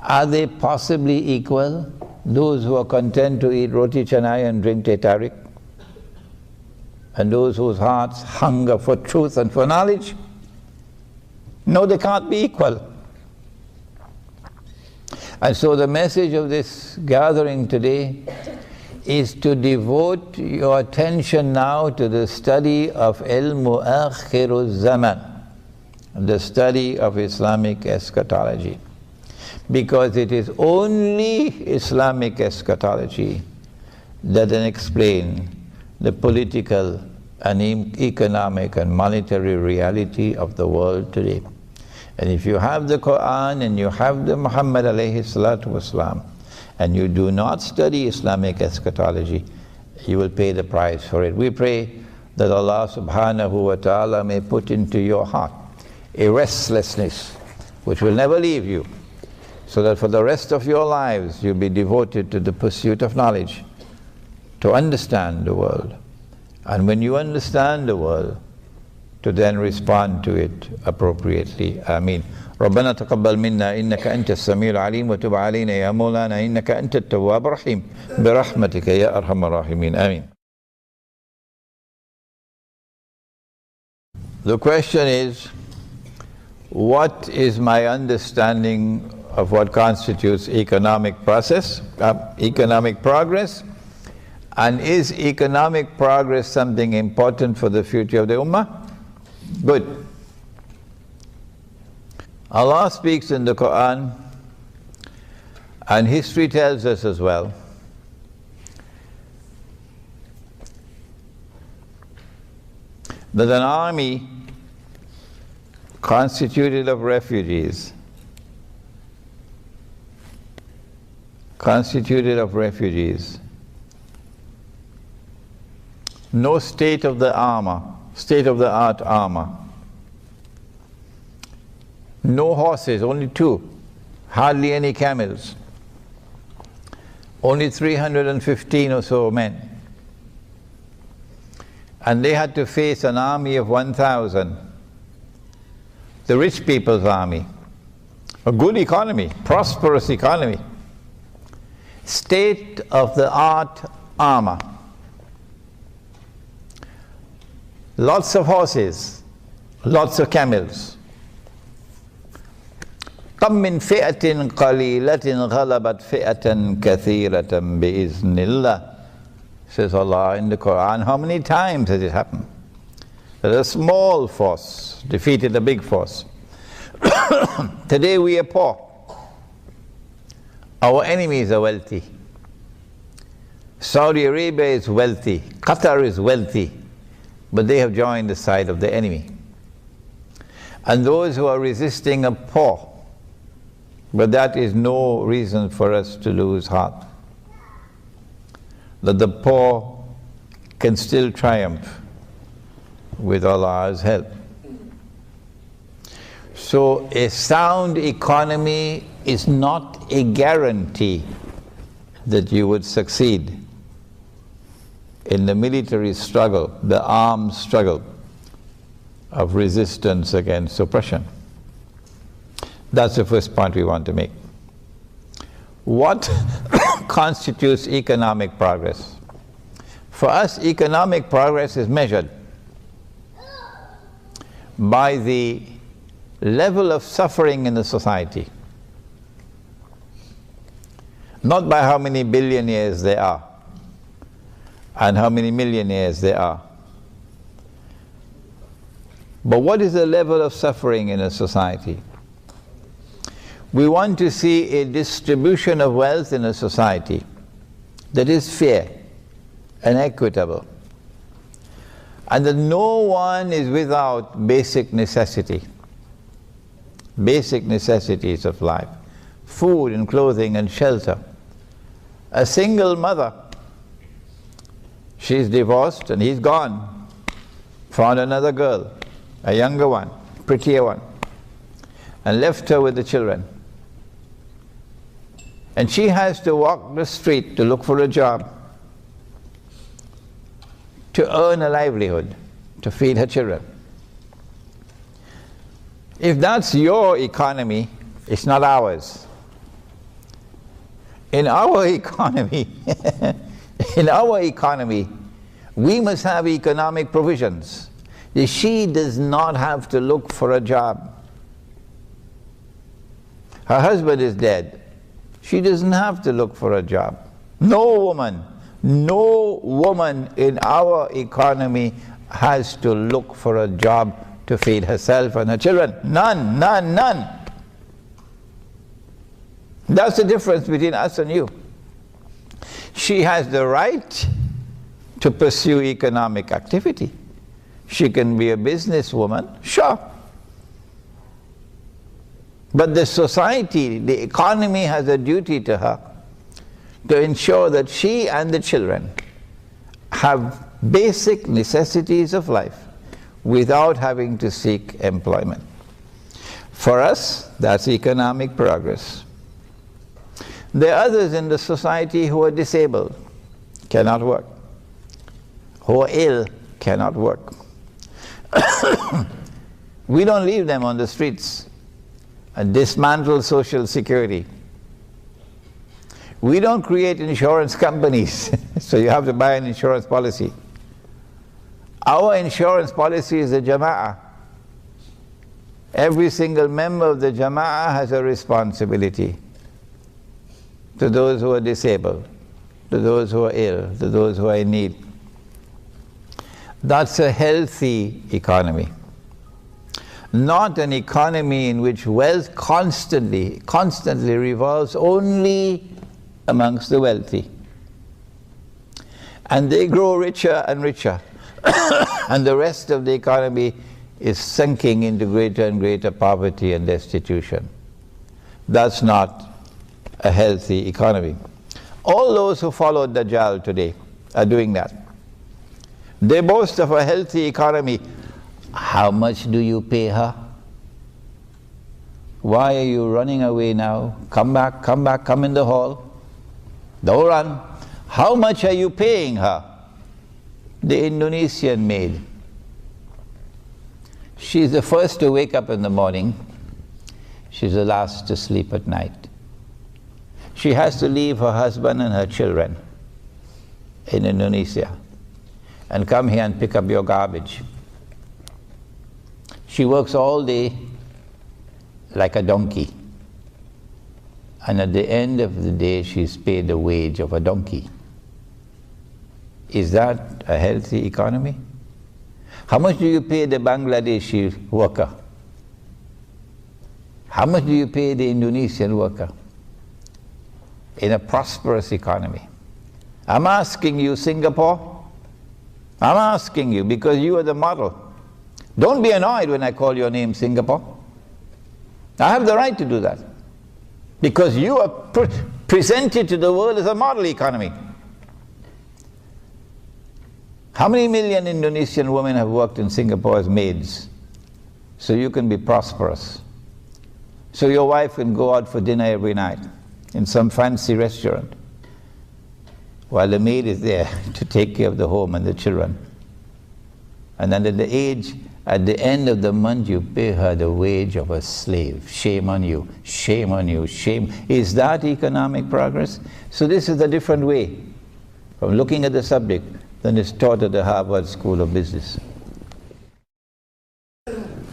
Are they possibly equal? Those who are content to eat roti canai and drink teh tarik, and those whose hearts hunger for truth and for knowledge? No, they can't be equal. And so the message of this gathering today is to devote your attention now to the study of Ilmu Akhiru Zaman, the study of Islamic eschatology, because it is only Islamic eschatology that can explain the political and economic and monetary reality of the world today. And if you have the Quran and you have the Muhammad alayhi salatu wasalam, and you do not study Islamic eschatology, you will pay the price for it. We pray that Allah subhanahu wa ta'ala may put into your heart a restlessness which will never leave you, so that for the rest of your lives you'll be devoted to the pursuit of knowledge, to understand the world, And when you understand the world, to then respond to it appropriately. Ameen. ربنا تقبل منا إنك أنت السميع العليم وتب علينا يا مولانا إنك أنت التواب الرحيم برحمتك يا أرحم الراحمين. Ameen. The question is, what is my understanding of what constitutes economic progress, and is economic progress something important for the future of the Ummah? Good. Allah speaks in the Quran, and history tells us as well, that an army constituted of refugees, no state-of-the-art armor, no horses, only 2, hardly any camels, only 315 or so men. And they had to face an army of 1,000, the rich people's army, a good economy, prosperous economy, state-of-the-art armor, lots of horses, lots of camels. كم من فئة قليلة غلبت فئة كثيرة بإذن الله, says Allah in the Quran. How many times has it happened that a small force defeated a big force? Today we are poor. Our enemies are wealthy. Saudi Arabia is wealthy. Qatar is wealthy. But they have joined the side of the enemy. And those who are resisting are poor. But that is no reason for us to lose heart. That the poor can still triumph with Allah's help. So a sound economy is not a guarantee that you would succeed in the military struggle, the armed struggle of resistance against oppression. That's the first point we want to make. What constitutes economic progress? For us, economic progress is measured by the level of suffering in the society, not by how many billionaires there are and how many millionaires there are. But what is the level of suffering in a society? We want to see a distribution of wealth in a society that is fair and equitable, and that no one is without basic necessities of life, food and clothing and shelter. A single mother, she's divorced and he's gone, found another girl, a younger one, prettier one, and left her with the children. And she has to walk the street to look for a job, to earn a livelihood, to feed her children. If that's your economy, it's not ours. In our economy, we must have economic provisions. She does not have to look for a job. Her husband is dead. She doesn't have to look for a job. No woman in our economy has to look for a job to feed herself and her children. None. That's the difference between us and you. She has the right to pursue economic activity. She can be a businesswoman, sure. But the society, the economy has a duty to her to ensure that she and the children have basic necessities of life without having to seek employment. For us, that's economic progress. There are others in the society who are disabled, cannot work, who are ill, cannot work. We don't leave them on the streets and dismantle social security. We don't create insurance companies, so you have to buy an insurance policy. Our insurance policy is the Jama'ah. Every single member of the Jama'ah has a responsibility to those who are disabled, to those who are ill, to those who are in need. That's a healthy economy. Not an economy in which wealth constantly revolves only amongst the wealthy. And they grow richer and richer. And the rest of the economy is sinking into greater and greater poverty and destitution. That's not a healthy economy. All those who follow Dajjal today are doing that. They boast of a healthy economy. How much do you pay her? Why are you running away now? Come back, come in the hall. Don't run. How much are you paying her? The Indonesian maid. She's the first to wake up in the morning. She's the last to sleep at night. She has to leave her husband and her children in Indonesia and come here and pick up your garbage. She works all day like a donkey. And at the end of the day, she's paid the wage of a donkey. Is that a healthy economy? How much do you pay the Bangladeshi worker? How much do you pay the Indonesian worker in a prosperous economy? I'm asking you, Singapore. I'm asking you because you are the model. Don't be annoyed when I call your name Singapore. I have the right to do that because you are presented to the world as a model economy. How many million Indonesian women have worked in Singapore as maids so you can be prosperous? So your wife can go out for dinner every night in some fancy restaurant while the maid is there to take care of the home and the children. And then at the end of the month, you pay her the wage of a slave. Shame on you, shame on you, shame. Is that economic progress? So this is a different way of looking at the subject than is taught at the Harvard School of Business.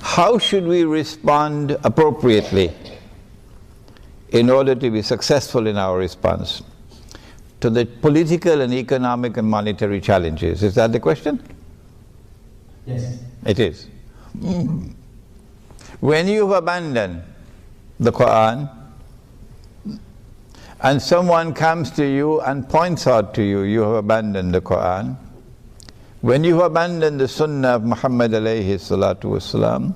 How should we respond appropriately in order to be successful in our response to the political and economic and monetary challenges? Is that the question? Yes. It is. When you've abandoned the Quran and someone comes to you and points out to you, you have abandoned the Quran. When you have abandoned the Sunnah of Muhammad alayhi salatu wasalam,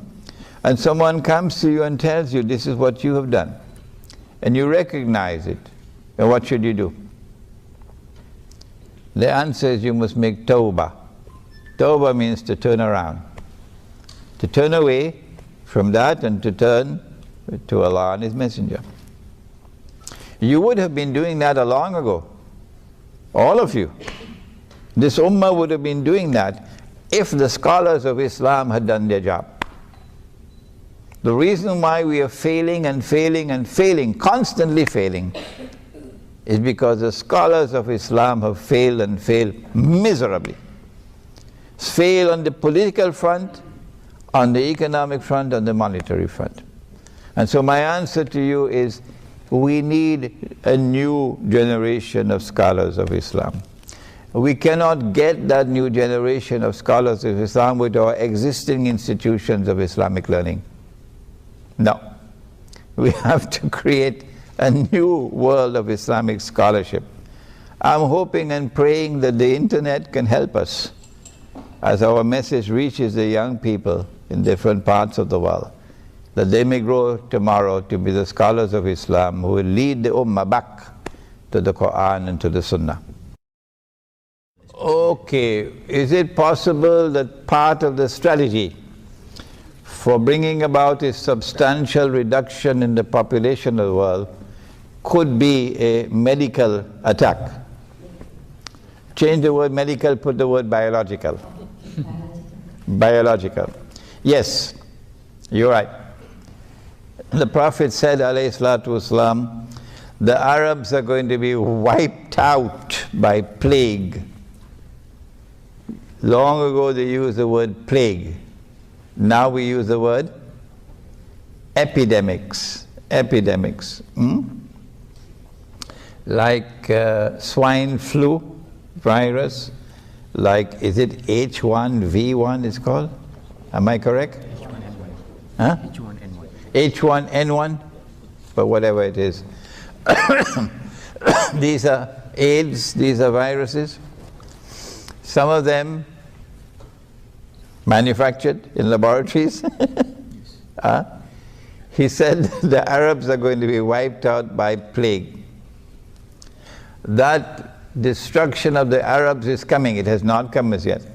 and someone comes to you and tells you this is what you have done, and you recognize it, then what should you do? The answer is you must make tawbah. Tawbah means to turn around, to turn away from that and to turn to Allah and His Messenger. You would have been doing that a long ago, all of you. This ummah would have been doing that if the scholars of Islam had done their job. The reason why we are failing and failing and failing, constantly failing, is because the scholars of Islam have failed and failed miserably. Fail on the political front, on the economic front, on the monetary front. And so my answer to you is, we need a new generation of scholars of Islam. We cannot get that new generation of scholars of Islam with our existing institutions of Islamic learning. No. We have to create a new world of Islamic scholarship. I'm hoping and praying that the internet can help us as our message reaches the young people in different parts of the world, that they may grow tomorrow to be the scholars of Islam who will lead the ummah back to the Quran and to the Sunnah. Okay, is it possible that part of the strategy for bringing about a substantial reduction in the population of the world could be a medical attack? Change the word medical, put the word biological. Biological. Yes, you're right. The Prophet said, alayhi salatu wasalam, the Arabs are going to be wiped out by plague. Long ago they used the word plague. Now we use the word epidemics. Epidemics. Like swine flu virus, like, is it H1V1 it's called? Am I correct? H1N1. Huh? H1N1. H1N1, but whatever it is. These are AIDS, these are viruses. Some of them manufactured in laboratories. He said the Arabs are going to be wiped out by plague. That destruction of the Arabs is coming. It has not come as yet.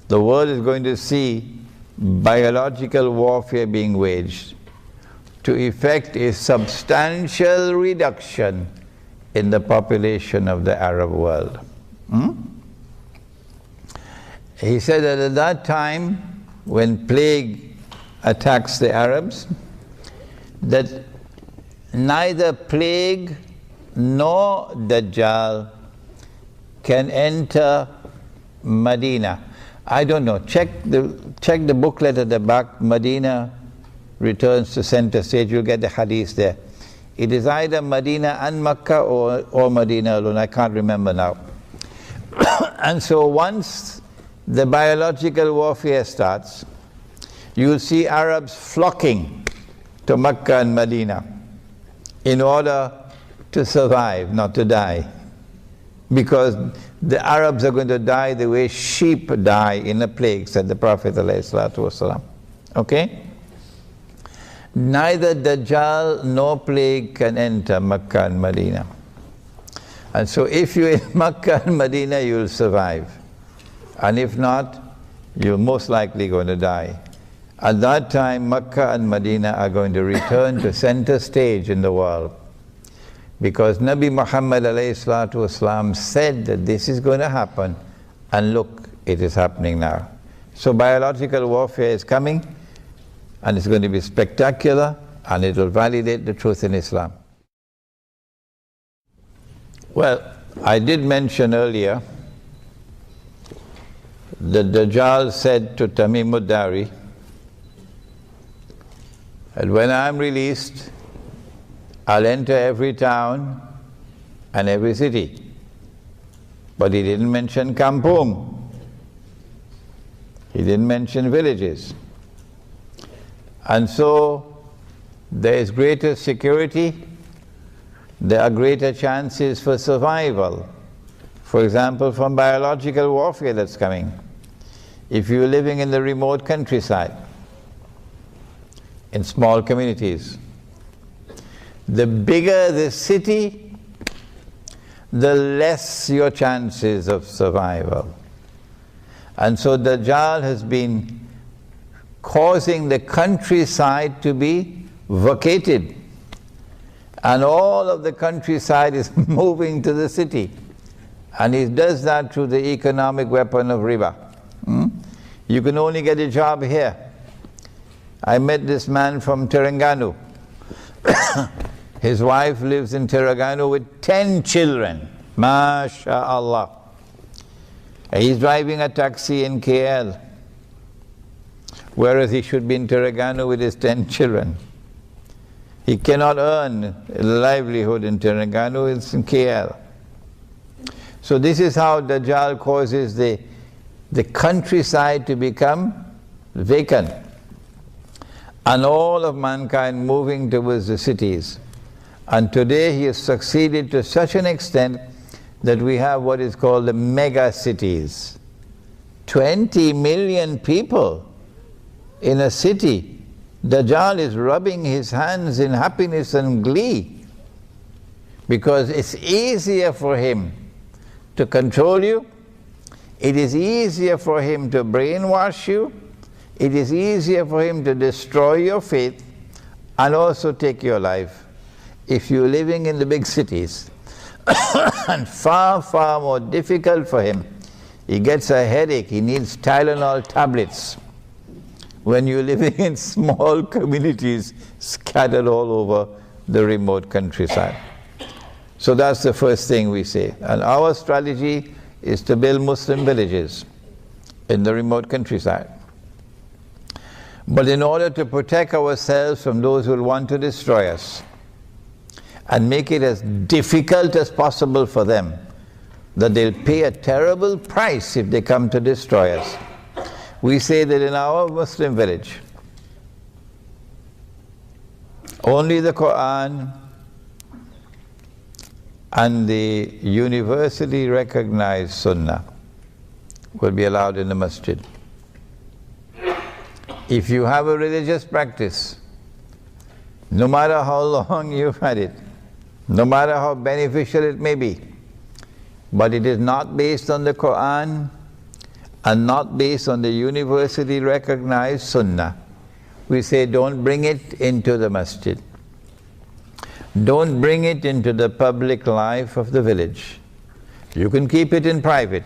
The world is going to see biological warfare being waged to effect a substantial reduction in the population of the Arab world. He said that at that time, when plague attacks the Arabs, that neither plague nor Dajjal can enter Medina. I don't know, check the booklet at the back. Medina returns to center stage, you'll get the hadith there. It is either Medina and Makkah or Medina alone, I can't remember now. And so once the biological warfare starts, you'll see Arabs flocking to Makkah and Medina in order to survive, not to die. Because the Arabs are going to die the way sheep die in a plague, said the Prophet ﷺ. Okay? Neither Dajjal nor plague can enter Makkah and Medina. And so if you're in Makkah and Medina, you'll survive. And if not, you're most likely going to die. At that time, Makkah and Medina are going to return to center stage in the world. Because Nabi Muhammad ﷺ said that this is going to happen, and look, it is happening now. So biological warfare is coming, and it's going to be spectacular, and it will validate the truth in Islam. Well, I did mention earlier that Dajjal said to Tamim ad-Dari, and when I'm released, I'll enter every town and every city. But he didn't mention kampung. He didn't mention villages. And so there is greater security, there are greater chances for survival. For example, from biological warfare that's coming. If you're living in the remote countryside, in small communities, the bigger the city, the less your chances of survival. And so Dajjal has been causing the countryside to be vacated. And all of the countryside is moving to the city. And he does that through the economic weapon of riba. You can only get a job here. I met this man from Terengganu. His wife lives in Terengganu with 10 children. MashaAllah. He's driving a taxi in KL, whereas he should be in Terengganu with his 10 children. He cannot earn a livelihood in Terengganu, it's in KL. So this is how Dajjal causes the countryside to become vacant, and all of mankind moving towards the cities. And today he has succeeded to such an extent that we have what is called the mega cities. 20 million people in a city. Dajjal is rubbing his hands in happiness and glee, because it's easier for him to control you, it is easier for him to brainwash you, it is easier for him to destroy your faith and also take your life if you're living in the big cities. And far, far more difficult for him He gets a headache, he needs Tylenol tablets. When you're living in small communities scattered all over the remote countryside. So that's the first thing we say. And our strategy is to build Muslim villages in the remote countryside. But in order to protect ourselves from those who will want to destroy us and make it as difficult as possible for them, that they'll pay a terrible price if they come to destroy us, we say that in our Muslim village, only the Quran and the universally recognized Sunnah will be allowed in the masjid. If you have a religious practice, no matter how long you've had it, no matter how beneficial it may be, but it is not based on the Quran and not based on the universally recognized Sunnah, we say don't bring it into the masjid. Don't bring it into the public life of the village. You can keep it in private.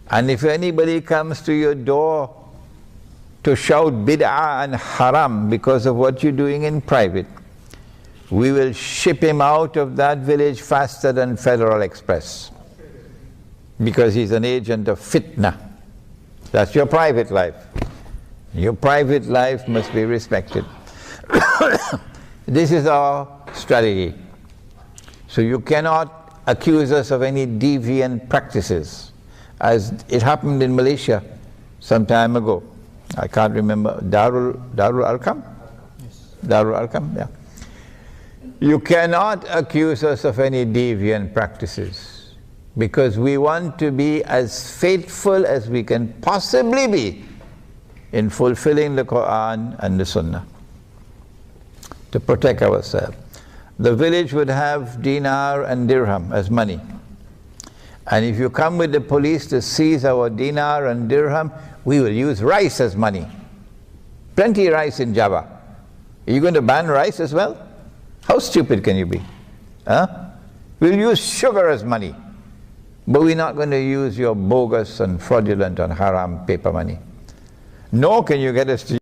And if anybody comes to your door to shout bid'ah and haram because of what you're doing in private, we will ship him out of that village faster than Federal Express, because he's an agent of fitna. That's your private life. Your private life must be respected. This is our strategy. So you cannot accuse us of any deviant practices, as it happened in Malaysia some time ago. I can't remember, Darul Arqam? Yes. Darul Arqam, yeah. You cannot accuse us of any deviant practices, because we want to be as faithful as we can possibly be in fulfilling the Quran and the Sunnah, to protect ourselves. The village would have dinar and dirham as money. And if you come with the police to seize our dinar and dirham, we will use rice as money. Plenty of rice in Java. Are you going to ban rice as well? How stupid can you be? Huh? We'll use sugar as money. But we're not going to use your bogus and fraudulent and haram paper money. Nor can you get us to